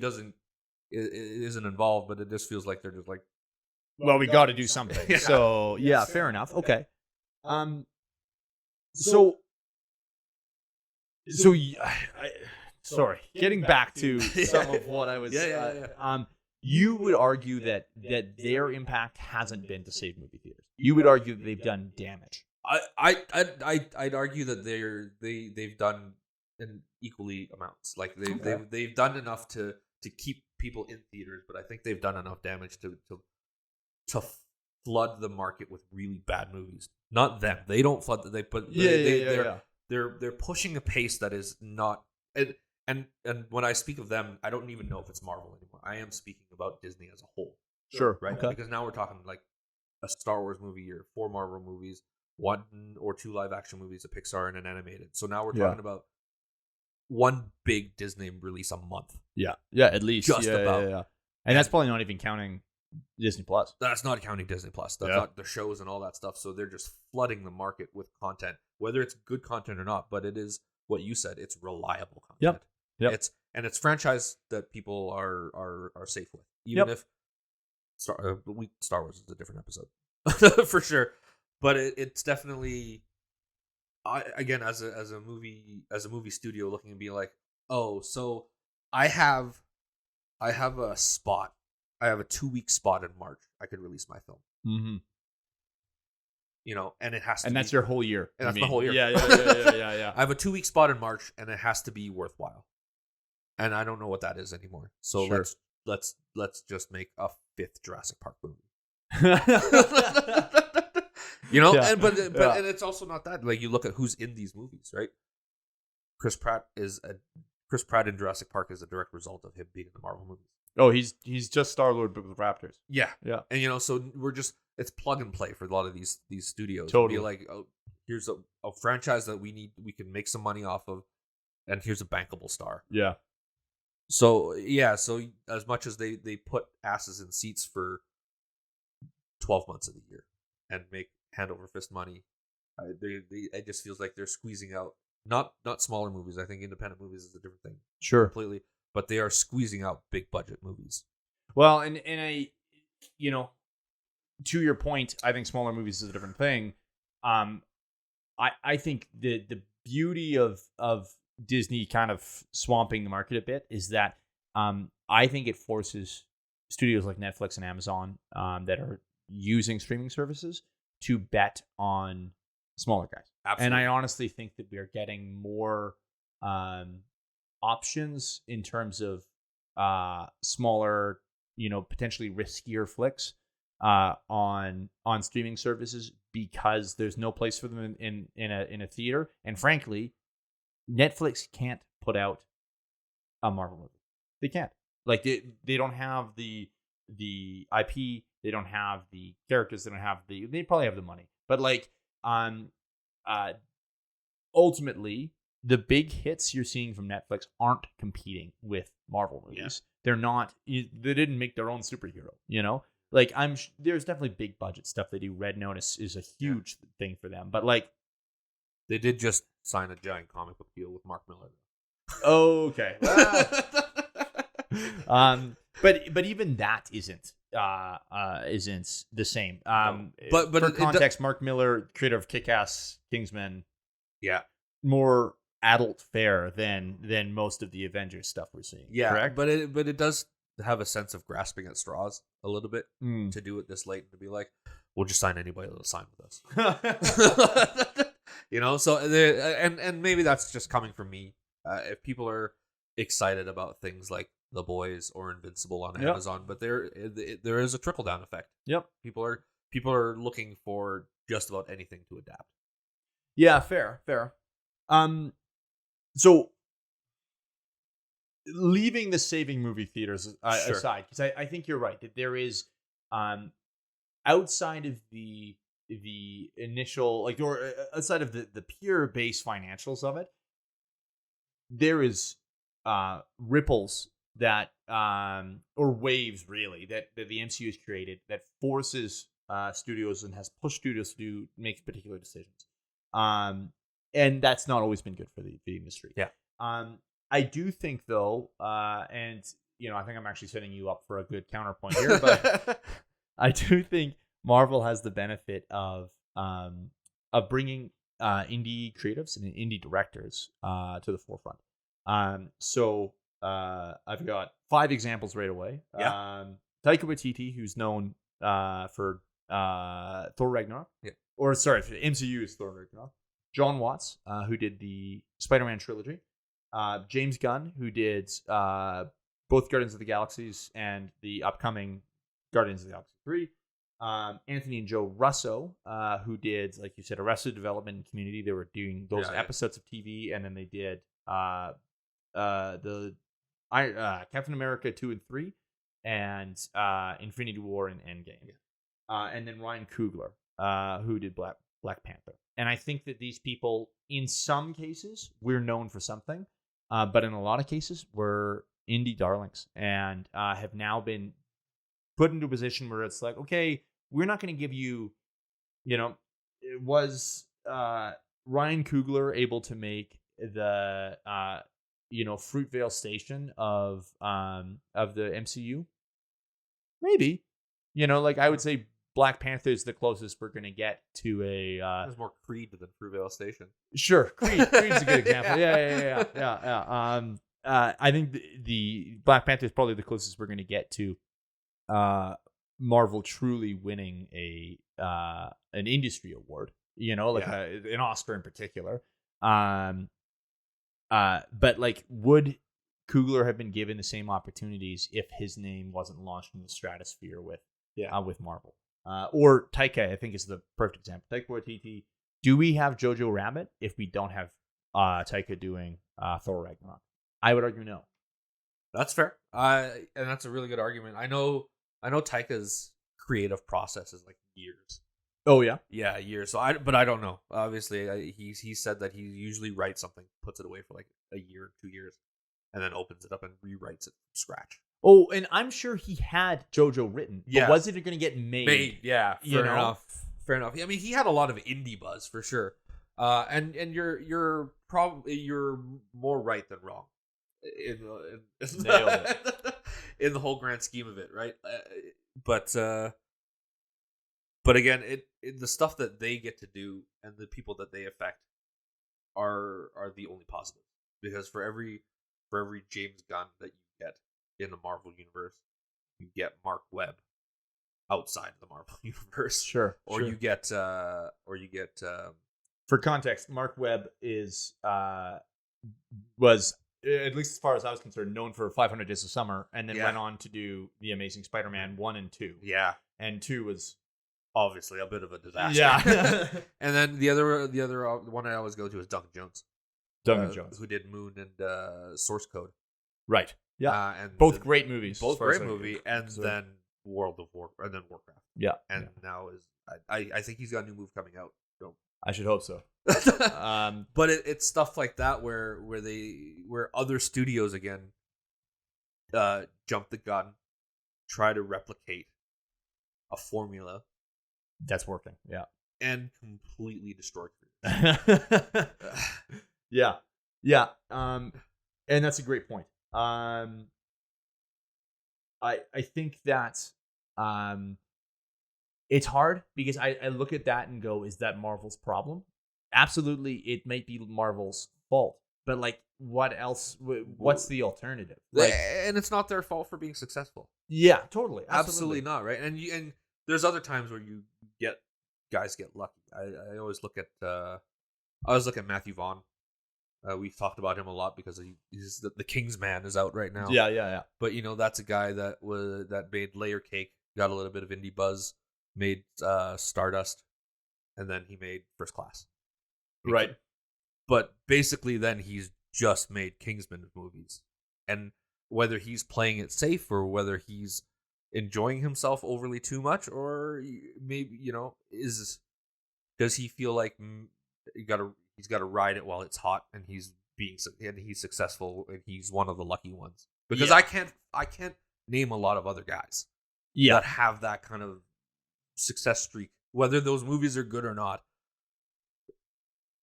isn't involved, but it just feels like they're just like, well, we got to do something. Yeah. So yeah, fair enough. Okay. Sorry. Getting back to some of what I was. You would argue that their impact hasn't been to save movie theaters. You would argue that they've done damage. I'd argue that they've done in equally amounts. Like they've done enough to keep people in theaters, but I think they've done enough damage to flood the market with really bad movies. Not them. They don't flood. They're pushing a pace that is not. And when I speak of them, I don't even know if it's Marvel anymore. I am speaking about Disney as a whole. Sure. Right. Okay. Because now we're talking like a Star Wars movie year, 4 Marvel movies, 1 or 2 live action movies, a Pixar and an animated. So now we're talking about one big Disney release a month. Yeah. Yeah. At least just about. Yeah. And that's probably not even counting Disney Plus. That's not counting Disney Plus. That's not the shows and all that stuff. So they're just flooding the market with content, whether it's good content or not. But it is what you said. It's reliable content. Yep. It's franchise that people are safe with, even if Star Wars is a different episode for sure. But it's definitely, again, as a movie studio looking to be like, oh, so I have a spot. I have a 2-week spot in March. I could release my film. Mm-hmm. And it has to. And that's your whole year. And that's the whole year. Yeah. I have a 2-week spot in March, and it has to be worthwhile. And I don't know what that is anymore. So sure. let's just make a 5th Jurassic Park movie. And it's also not that. Like, you look at who's in these movies, right? Chris Pratt in Jurassic Park is a direct result of him being in the Marvel movies. Oh, he's just Star-Lord but with Raptors. Yeah. And so it's plug and play for a lot of these studios. Totally. Be like, oh, here's a franchise that we can make some money off of, and here's a bankable star. Yeah. So as much as they put asses in seats for 12 months of the year and make hand over fist money, it just feels like they're squeezing out not smaller movies. I think independent movies is a different thing. Sure. Completely. But they are squeezing out big budget movies. Well, and I, to your point, I think smaller movies is a different thing. I think the beauty of Disney kind of swamping the market a bit is that I think it forces studios like Netflix and Amazon that are using streaming services to bet on smaller guys. Absolutely. And I honestly think that we are getting more options in terms of smaller, potentially riskier flicks on streaming services because there's no place for them in a theater. And frankly, Netflix can't put out a Marvel movie. They can't. Like they don't have the IP. They don't have the characters. They probably have the money. But ultimately, the big hits you're seeing from Netflix aren't competing with Marvel movies. Yeah. They're not. They didn't make their own superhero. There's definitely big budget stuff they do. Red Notice is a huge thing for them. But they did just sign a giant comic book deal with Mark Miller. Okay. But even that isn't the same. But for it context, Mark Miller, creator of Kick-Ass, Kingsman, yeah, more adult fare than most of the Avengers stuff we're seeing. yeah, correct? but it does have a sense of grasping at straws a little bit Mm. to do it this late and to be like, we'll just sign anybody that'll sign with us. You know, so and maybe that's just coming from me. If people are excited about things like The Boys or Invincible on Yep. Amazon, but there is a trickle down effect. Yep. People are looking for just about anything to adapt. Yeah, fair. So leaving the saving movie theaters Sure. aside, because I think you're right that there is, outside of the initial, like, or outside of the pure base financials of it, there is ripples that or waves really that the MCU has created that forces studios and has pushed studios to make particular decisions. And that's not always been good for the industry. Yeah. I do think though, and I think I'm actually setting you up for a good counterpoint here, but I do think Marvel has the benefit of bringing indie creatives and indie directors to the forefront. So I've got 5 examples right away. Yeah. Taika Waititi, who's known for Thor Ragnarok. Yeah. Or sorry, for the MCU is Thor Ragnarok. John Watts, who did the Spider-Man trilogy. James Gunn, who did both Guardians of the Galaxies and the upcoming Guardians of the Galaxy 3. Anthony and Joe Russo, who did, like you said, Arrested Development and Community. They were doing those episodes of TV, and then they did the Captain America 2 and 3, and Infinity War and Endgame. And then Ryan Coogler, who did Black Panther. And I think that these people, in some cases, we're known for something, but in a lot of cases, we're indie darlings and have now been put into a position where it's like, okay, we're not going to give you, was Ryan Coogler able to make the Fruitvale Station of the MCU? Maybe. I would say Black Panther is the closest we're going to get to a. There's more Creed than Fruitvale Station. Sure, Creed's a good example. Yeah. I think the Black Panther is probably the closest we're going to get to Marvel truly winning an industry award. An Oscar in particular. But would Coogler have been given the same opportunities if his name wasn't launched in the stratosphere with Marvel? Or Taika, I think, is the perfect example. Taika Waititi. Do we have Jojo Rabbit if we don't have Taika doing Thor Ragnarok? I would argue no. That's fair. And that's a really good argument. I know Taika's creative process is like years. Oh yeah, yeah, years. So I don't know. Obviously, he said that he usually writes something, puts it away for like a year, 2 years, and then opens it up and rewrites it from scratch. Oh, and I'm sure he had JoJo written. Yeah. But was it going to get made? Yeah. Fair enough. I mean, he had a lot of indie buzz for sure. And you're more right than wrong. Nailed it. In the whole grand scheme of it, right? But again, the stuff that they get to do and the people that they affect are the only positives. Because for every James Gunn that you get in the Marvel universe, you get Mark Webb outside the Marvel universe. Sure. You get for context, Mark Webb was, at least as far as I was concerned, known for 500 Days of Summer, and then went on to do The Amazing Spider-Man 1 and 2. Yeah. And 2 was obviously a bit of a disaster. Yeah. And then the other one I always go to is Duncan Jones. Who did Moon and Source Code. Right. Yeah. And both great movies. Both great movie, and then Warcraft. Yeah. And now I think he's got a new move coming out. So. I should hope so. But it's stuff like that where other studios again jump the gun, try to replicate a formula that's working. Yeah. And completely destroy Yeah. Yeah. And that's a great point. I think that it's hard because I look at that and go, is that Marvel's problem? Absolutely, it might be Marvel's fault. But like, what else? What's the alternative? Like, and it's not their fault for being successful. yeah, totally, Absolutely not, right? And there's other times where you get guys get lucky. I always look at Matthew Vaughn. We've talked about him a lot because he's the King's Man is out right now. Yeah. But that's a guy that made Layer Cake, got a little bit of indie buzz, made Stardust, and then he made First Class. Right. But basically, then he's just made Kingsman movies, and whether he's playing it safe or whether he's enjoying himself overly too much, or maybe does he feel like he's got to ride it while it's hot, and he's successful, and he's one of the lucky ones? Because I can't name a lot of other guys that have that kind of success streak, whether those movies are good or not.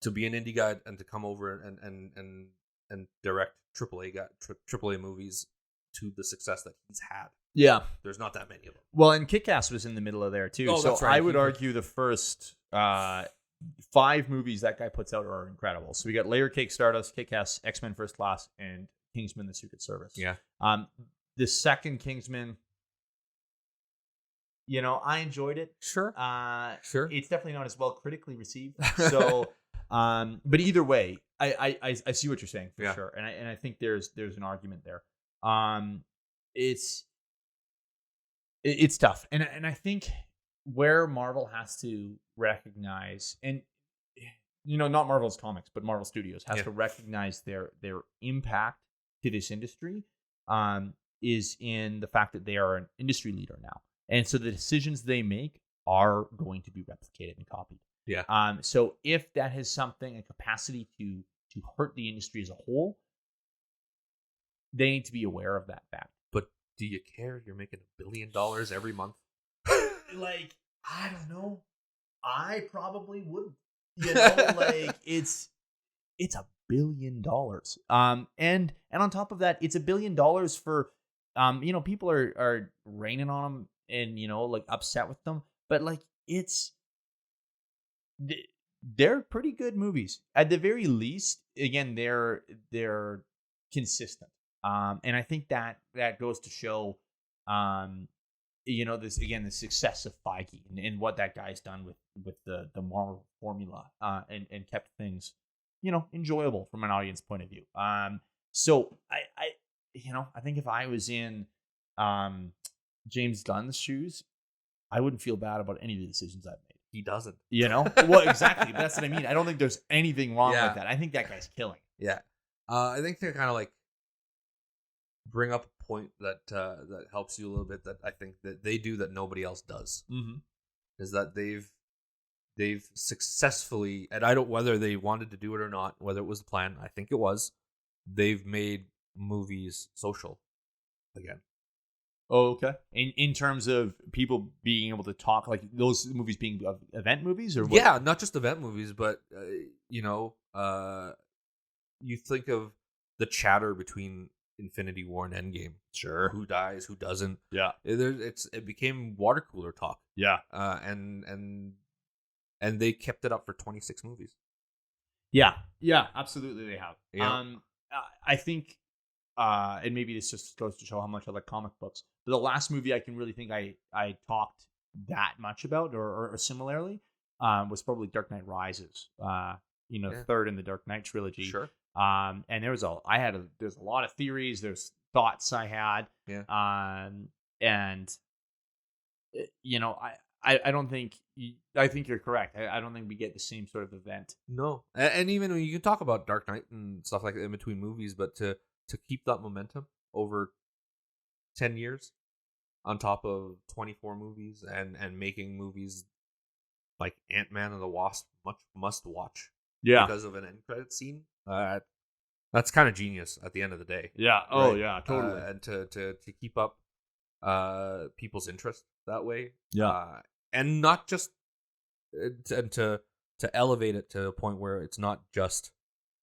To be an indie guy and to come over and direct AAA movies to the success that he's had. Yeah. There's not that many of them. Well, and Kick-Ass was in the middle of there too. Oh, so that's right. I would argue the first 5 movies that guy puts out are incredible. So we got Layer Cake, Stardust, Kick-Ass, X-Men First Class, and Kingsman: The Secret Service. Yeah. The second Kingsman, I enjoyed it. Sure. Sure. It's definitely not as well critically received. So, but either way, I see what you're saying for sure, and I think there's an argument there. It's tough, and I think where Marvel has to recognize, and not Marvel's comics, but Marvel Studios has to recognize their impact to this industry, is in the fact that they are an industry leader now. And so the decisions they make are going to be replicated and copied. Yeah. So if that has a capacity to hurt the industry as a whole, they need to be aware of that fact. But do you care? You're making $1 billion every month. Like, I don't know. I probably wouldn't. Like it's $1 billion. And on top of that, it's $1 billion for people are raining on them and like upset with them, but like they're pretty good movies at the very least. Again, they're consistent, and I think that goes to show this again, the success of Feige and what that guy's done with the Marvel formula, and kept things enjoyable from an audience point of view. So I think if I was in James Gunn's shoes, I wouldn't feel bad about any of the decisions I've made. He doesn't. Well, exactly. That's what I mean. I don't think there's anything wrong with that. I think that guy's killing. Yeah. I think they kind of like bring up a point that helps you a little bit, that I think that they do that nobody else does. Mm-hmm. Is that they've successfully, and I don't, whether they wanted to do it or not, whether it was the plan, I think it was, they've made movies social again. Oh, okay. In terms of people being able to talk, like those movies being event movies, or what? Yeah, not just event movies, but you think of the chatter between Infinity War and Endgame. Sure. Who dies, who doesn't. Yeah. It became water cooler talk. Yeah. And they kept it up for 26 movies. Yeah. Yeah, absolutely they have. Yeah. I think and maybe this just goes to show how much I like comic books. But the last movie I can really think I talked that much about or similarly was probably Dark Knight Rises. Third in the Dark Knight trilogy. Sure. And there's a lot of theories, there's thoughts I had. Yeah. And I don't think I think you're correct. I don't think we get the same sort of event. No. And even when you can talk about Dark Knight and stuff like that in between movies, but to keep that momentum over 10 years on top of 24 movies and making movies like Ant-Man and the Wasp much must watch. Yeah. Because of an end credit scene. That's kind of genius at the end of the day. Yeah. Oh, right? Yeah, totally. And to keep up people's interest that way. Yeah. And not just and to to elevate it to a point where it's not just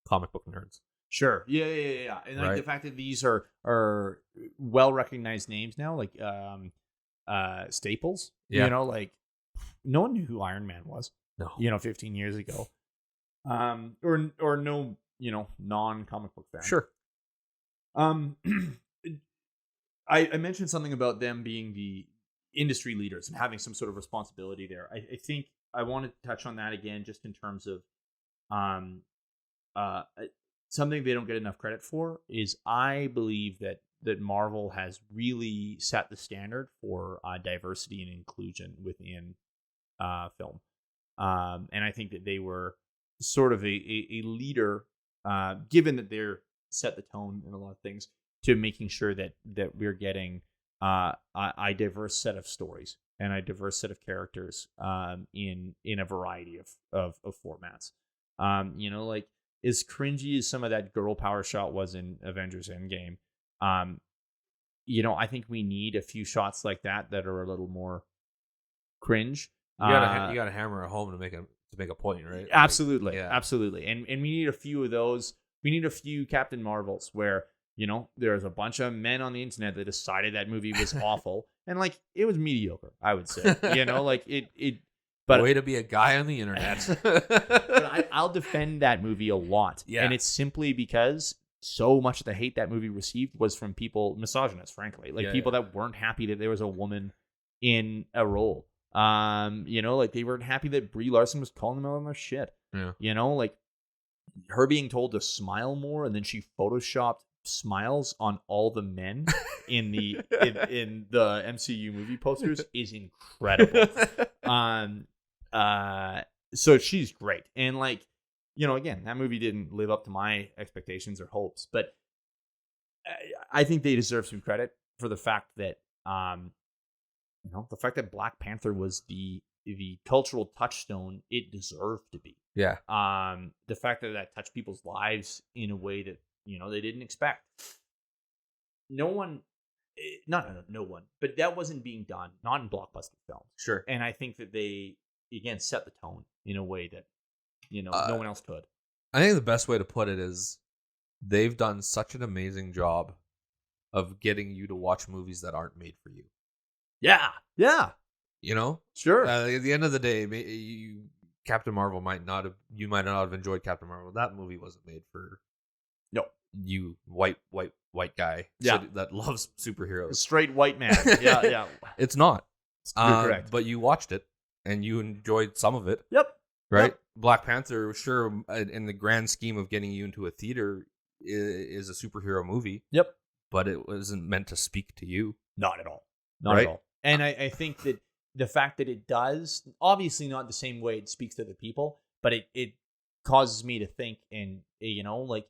comic book nerds. Sure. Yeah. And like Right. the fact that these are well recognized names now, like staples. Yeah. You know, like no one knew who Iron Man was. No. 15 years ago. Or no, non comic book fan. Sure. I mentioned something about them being the industry leaders and having some sort of responsibility there. I think I want to touch on that again, just in terms of something they don't get enough credit for is I believe that Marvel has really set the standard for diversity and inclusion within film. And I think that they were sort of a leader, given that they're set the tone in a lot of things, to making sure that we're getting a diverse set of stories and a diverse set of characters in a variety of formats. Like as cringy as some of that girl power shot was in Avengers Endgame, I think we need a few shots like that are a little more cringe. You gotta hammer it home to make a point, right? Absolutely, Like, absolutely. And we need a few of those. We need a few Captain Marvels where there's a bunch of men on the internet that decided that movie was awful, and like it was mediocre. I would say, like it. But way to be a guy on the internet. but I'll defend that movie a lot, Yeah. and it's simply because so much of the hate that movie received was from people, misogynists, frankly, like people that weren't happy that there was a woman in a role. Like they weren't happy that Brie Larson was calling them out on their shit. Yeah. Like her being told to smile more, and then she photoshopped smiles on all the men in the in the MCU movie posters is incredible. So she's great, and like again, that movie didn't live up to my expectations or hopes, but I think they deserve some credit for the fact that the fact that Black Panther was the cultural touchstone it deserved to be. Yeah. The fact that touched people's lives in a way that they didn't expect. No one, but that wasn't being done, not in blockbuster films. Sure. And I think that they again set the tone in a way that no one else could. I think the best way to put it is they've done such an amazing job of getting you to watch movies that aren't made for you. Yeah. Sure. At the end of the day, Captain Marvel might not have enjoyed Captain Marvel. That movie wasn't made for you white guy that loves superheroes. Straight white man. Yeah. It's not. You're correct. But you watched it and you enjoyed some of it. Yep. Right? Yep. Black Panther, sure, in the grand scheme of getting you into a theater, is a superhero movie. Yep. But it wasn't meant to speak to you. Not at all. Not at all. And I think that the fact that it does, obviously not the same way it speaks to the people, but it causes me to think, and like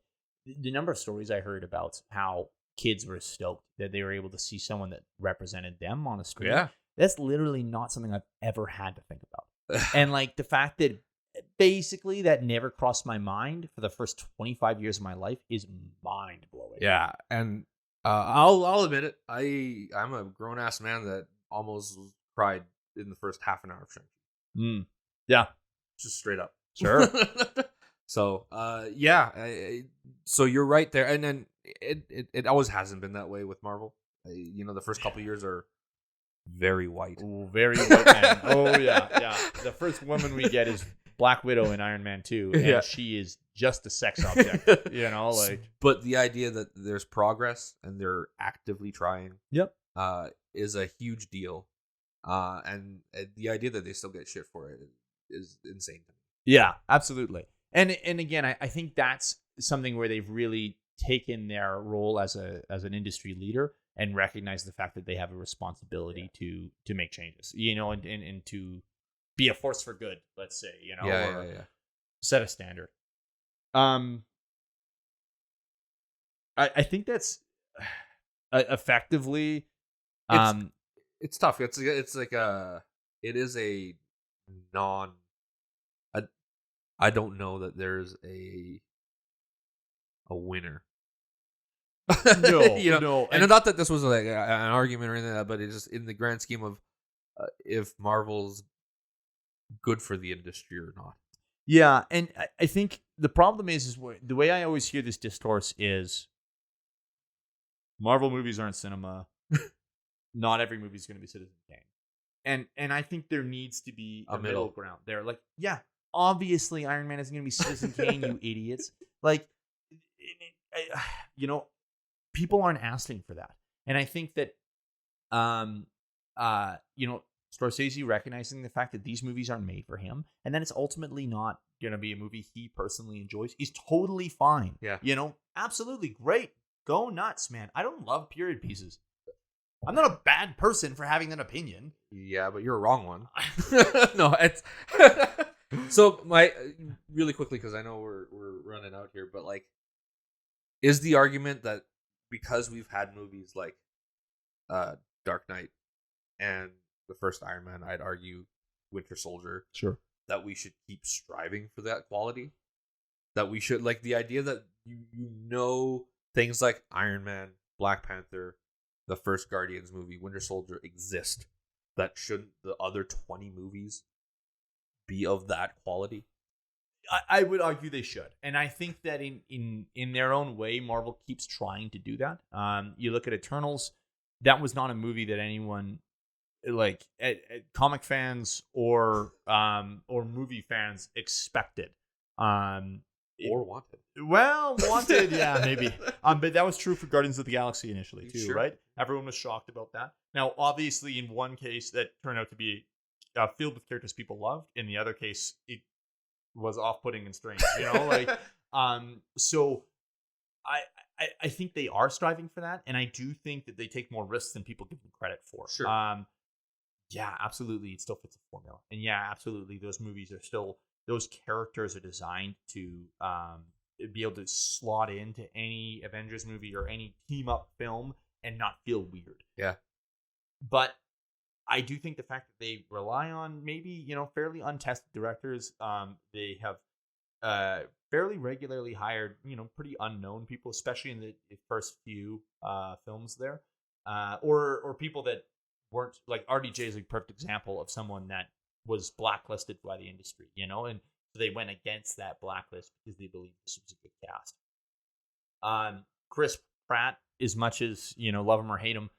the number of stories I heard about how kids were stoked that they were able to see someone that represented them on a screen. Yeah. That's literally not something I've ever had to think about. And like the fact that basically that never crossed my mind for the first 25 years of my life is mind blowing. Yeah. And I'll admit it. I'm a grown ass man that almost cried in the first half an hour of Shang-Chi. Yeah. Just straight up. Sure. So, so you're right there. And then it always hasn't been that way with Marvel. The first couple years are very white. Ooh, very white man. Oh, yeah. The first woman we get is Black Widow in Iron Man 2, and she is just a sex object, But the idea that there's progress and they're actively trying is a huge deal. And the idea that they still get shit for it is insane to me. Yeah, absolutely. And again, I think that's something where they've really taken their role as an industry leader and recognized the fact that they have a responsibility to make changes, and to be a force for good, let's say, or set a standard. I think that's effectively. It's tough. It's like it is a non. I don't know that there's a winner. No, no, and not that this was like an argument or anything like that, but it's just in the grand scheme of if Marvel's good for the industry or not. Yeah, and I think the problem is the way I always hear this discourse is Marvel movies aren't cinema. Not every movie is going to be Citizen Kane. And I think there needs to be a middle ground there. Like, yeah, obviously Iron Man isn't going to be Citizen Kane, you idiots. Like, people aren't asking for that. And I think that, Scorsese recognizing the fact that these movies aren't made for him, and then it's ultimately not going to be a movie he personally enjoys, is totally fine. Yeah. Absolutely great. Go nuts, man. I don't love period pieces. I'm not a bad person for having that opinion. Yeah, but you're a wrong one. No, it's so really quickly, because I know we're running out here, but like, is the argument that because we've had movies like Dark Knight and the first Iron Man, I'd argue Winter Soldier, sure, that we should keep striving for that quality? That we should, like, the idea that things like Iron Man, Black Panther, the first Guardians movie, Winter Soldier exist, that shouldn't the other 20 movies be of that quality? I would argue they should, and I think that in their own way, Marvel keeps trying to do that. You look at Eternals, that was not a movie that anyone, like, comic fans or movie fans expected. Or wanted. Well, wanted, yeah, maybe. But that was true for Guardians of the Galaxy initially too, sure. Right? Everyone was shocked about that. Now, obviously, in one case, that turned out to be filled with characters people loved. In the other case, it was off-putting and strange. So I think they are striving for that, and I do think that they take more risks than people give them credit for. Sure. Yeah, absolutely, it still fits a formula, and yeah, absolutely, those movies are still. Those characters are designed to be able to slot into any Avengers movie or any team-up film and not feel weird. Yeah. But I do think the fact that they rely on maybe, fairly untested directors, they have fairly regularly hired, pretty unknown people, especially in the first few films there, or people that weren't, like RDJ is a perfect example of someone that was blacklisted by the industry, and so they went against that blacklist because they believed this was a good cast. Chris Pratt, as much as love him or hate him,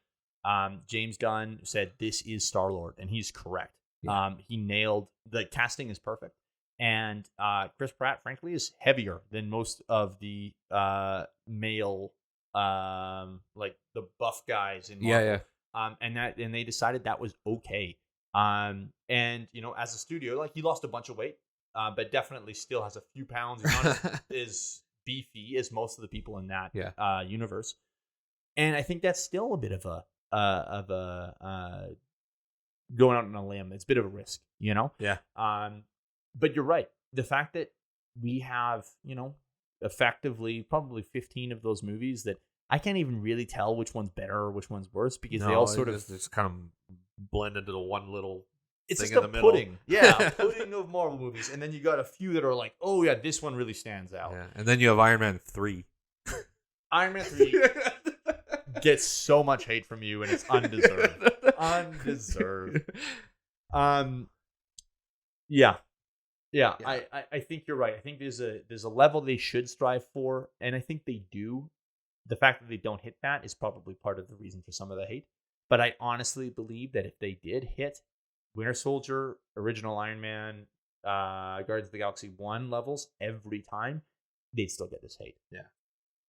James Gunn said this is Star-Lord, and he's correct. Yeah. He nailed the casting is perfect, and Chris Pratt, frankly, is heavier than most of the male, like the buff guys in Marvel. Yeah. And they decided that was okay. And as a studio, like, he lost a bunch of weight, but definitely still has a few pounds. He's not as beefy as most of the people in that universe. And I think that's still a bit of a going out on a limb. It's a bit of a risk, Yeah. But you're right. The fact that we have, effectively probably 15 of those movies that I can't even really tell which one's better or which one's worse, because they all sort of it's kind of blend into the one little it's thing just in the middle. Pudding. Yeah, pudding of Marvel movies. And then you got a few that are like, oh yeah, this one really stands out. Yeah. And then you have Iron Man 3. Iron Man 3 gets so much hate from you, and it's undeserved. Undeserved. Yeah. I think you're right. I think there's a level they should strive for, and I think they do. The fact that they don't hit that is probably part of the reason for some of the hate. But I honestly believe that if they did hit Winter Soldier, Original Iron Man, Guardians of the Galaxy 1 levels every time, they'd still get this hate. Yeah.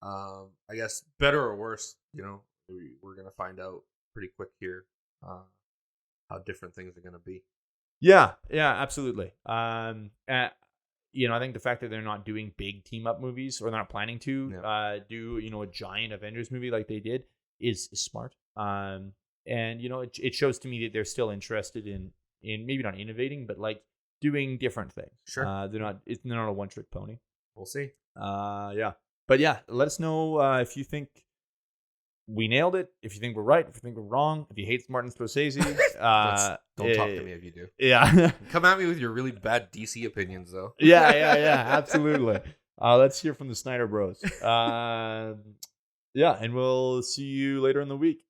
I guess better or worse, we're going to find out pretty quick here how different things are going to be. Yeah, absolutely. I think the fact that they're not doing big team up movies, or they're not planning to do, a giant Avengers movie like they did, is smart. And it shows to me that they're still interested in maybe not innovating, but like doing different things. Sure. They're not a one trick pony. We'll see. Yeah. But yeah, let us know if you think we nailed it, if you think we're right, if you think we're wrong, if you hate Martin Scorsese. Don't talk to me if you do. Yeah. Come at me with your really bad DC opinions, though. Yeah, absolutely. Let's hear from the Snyder Bros. Yeah, and we'll see you later in the week.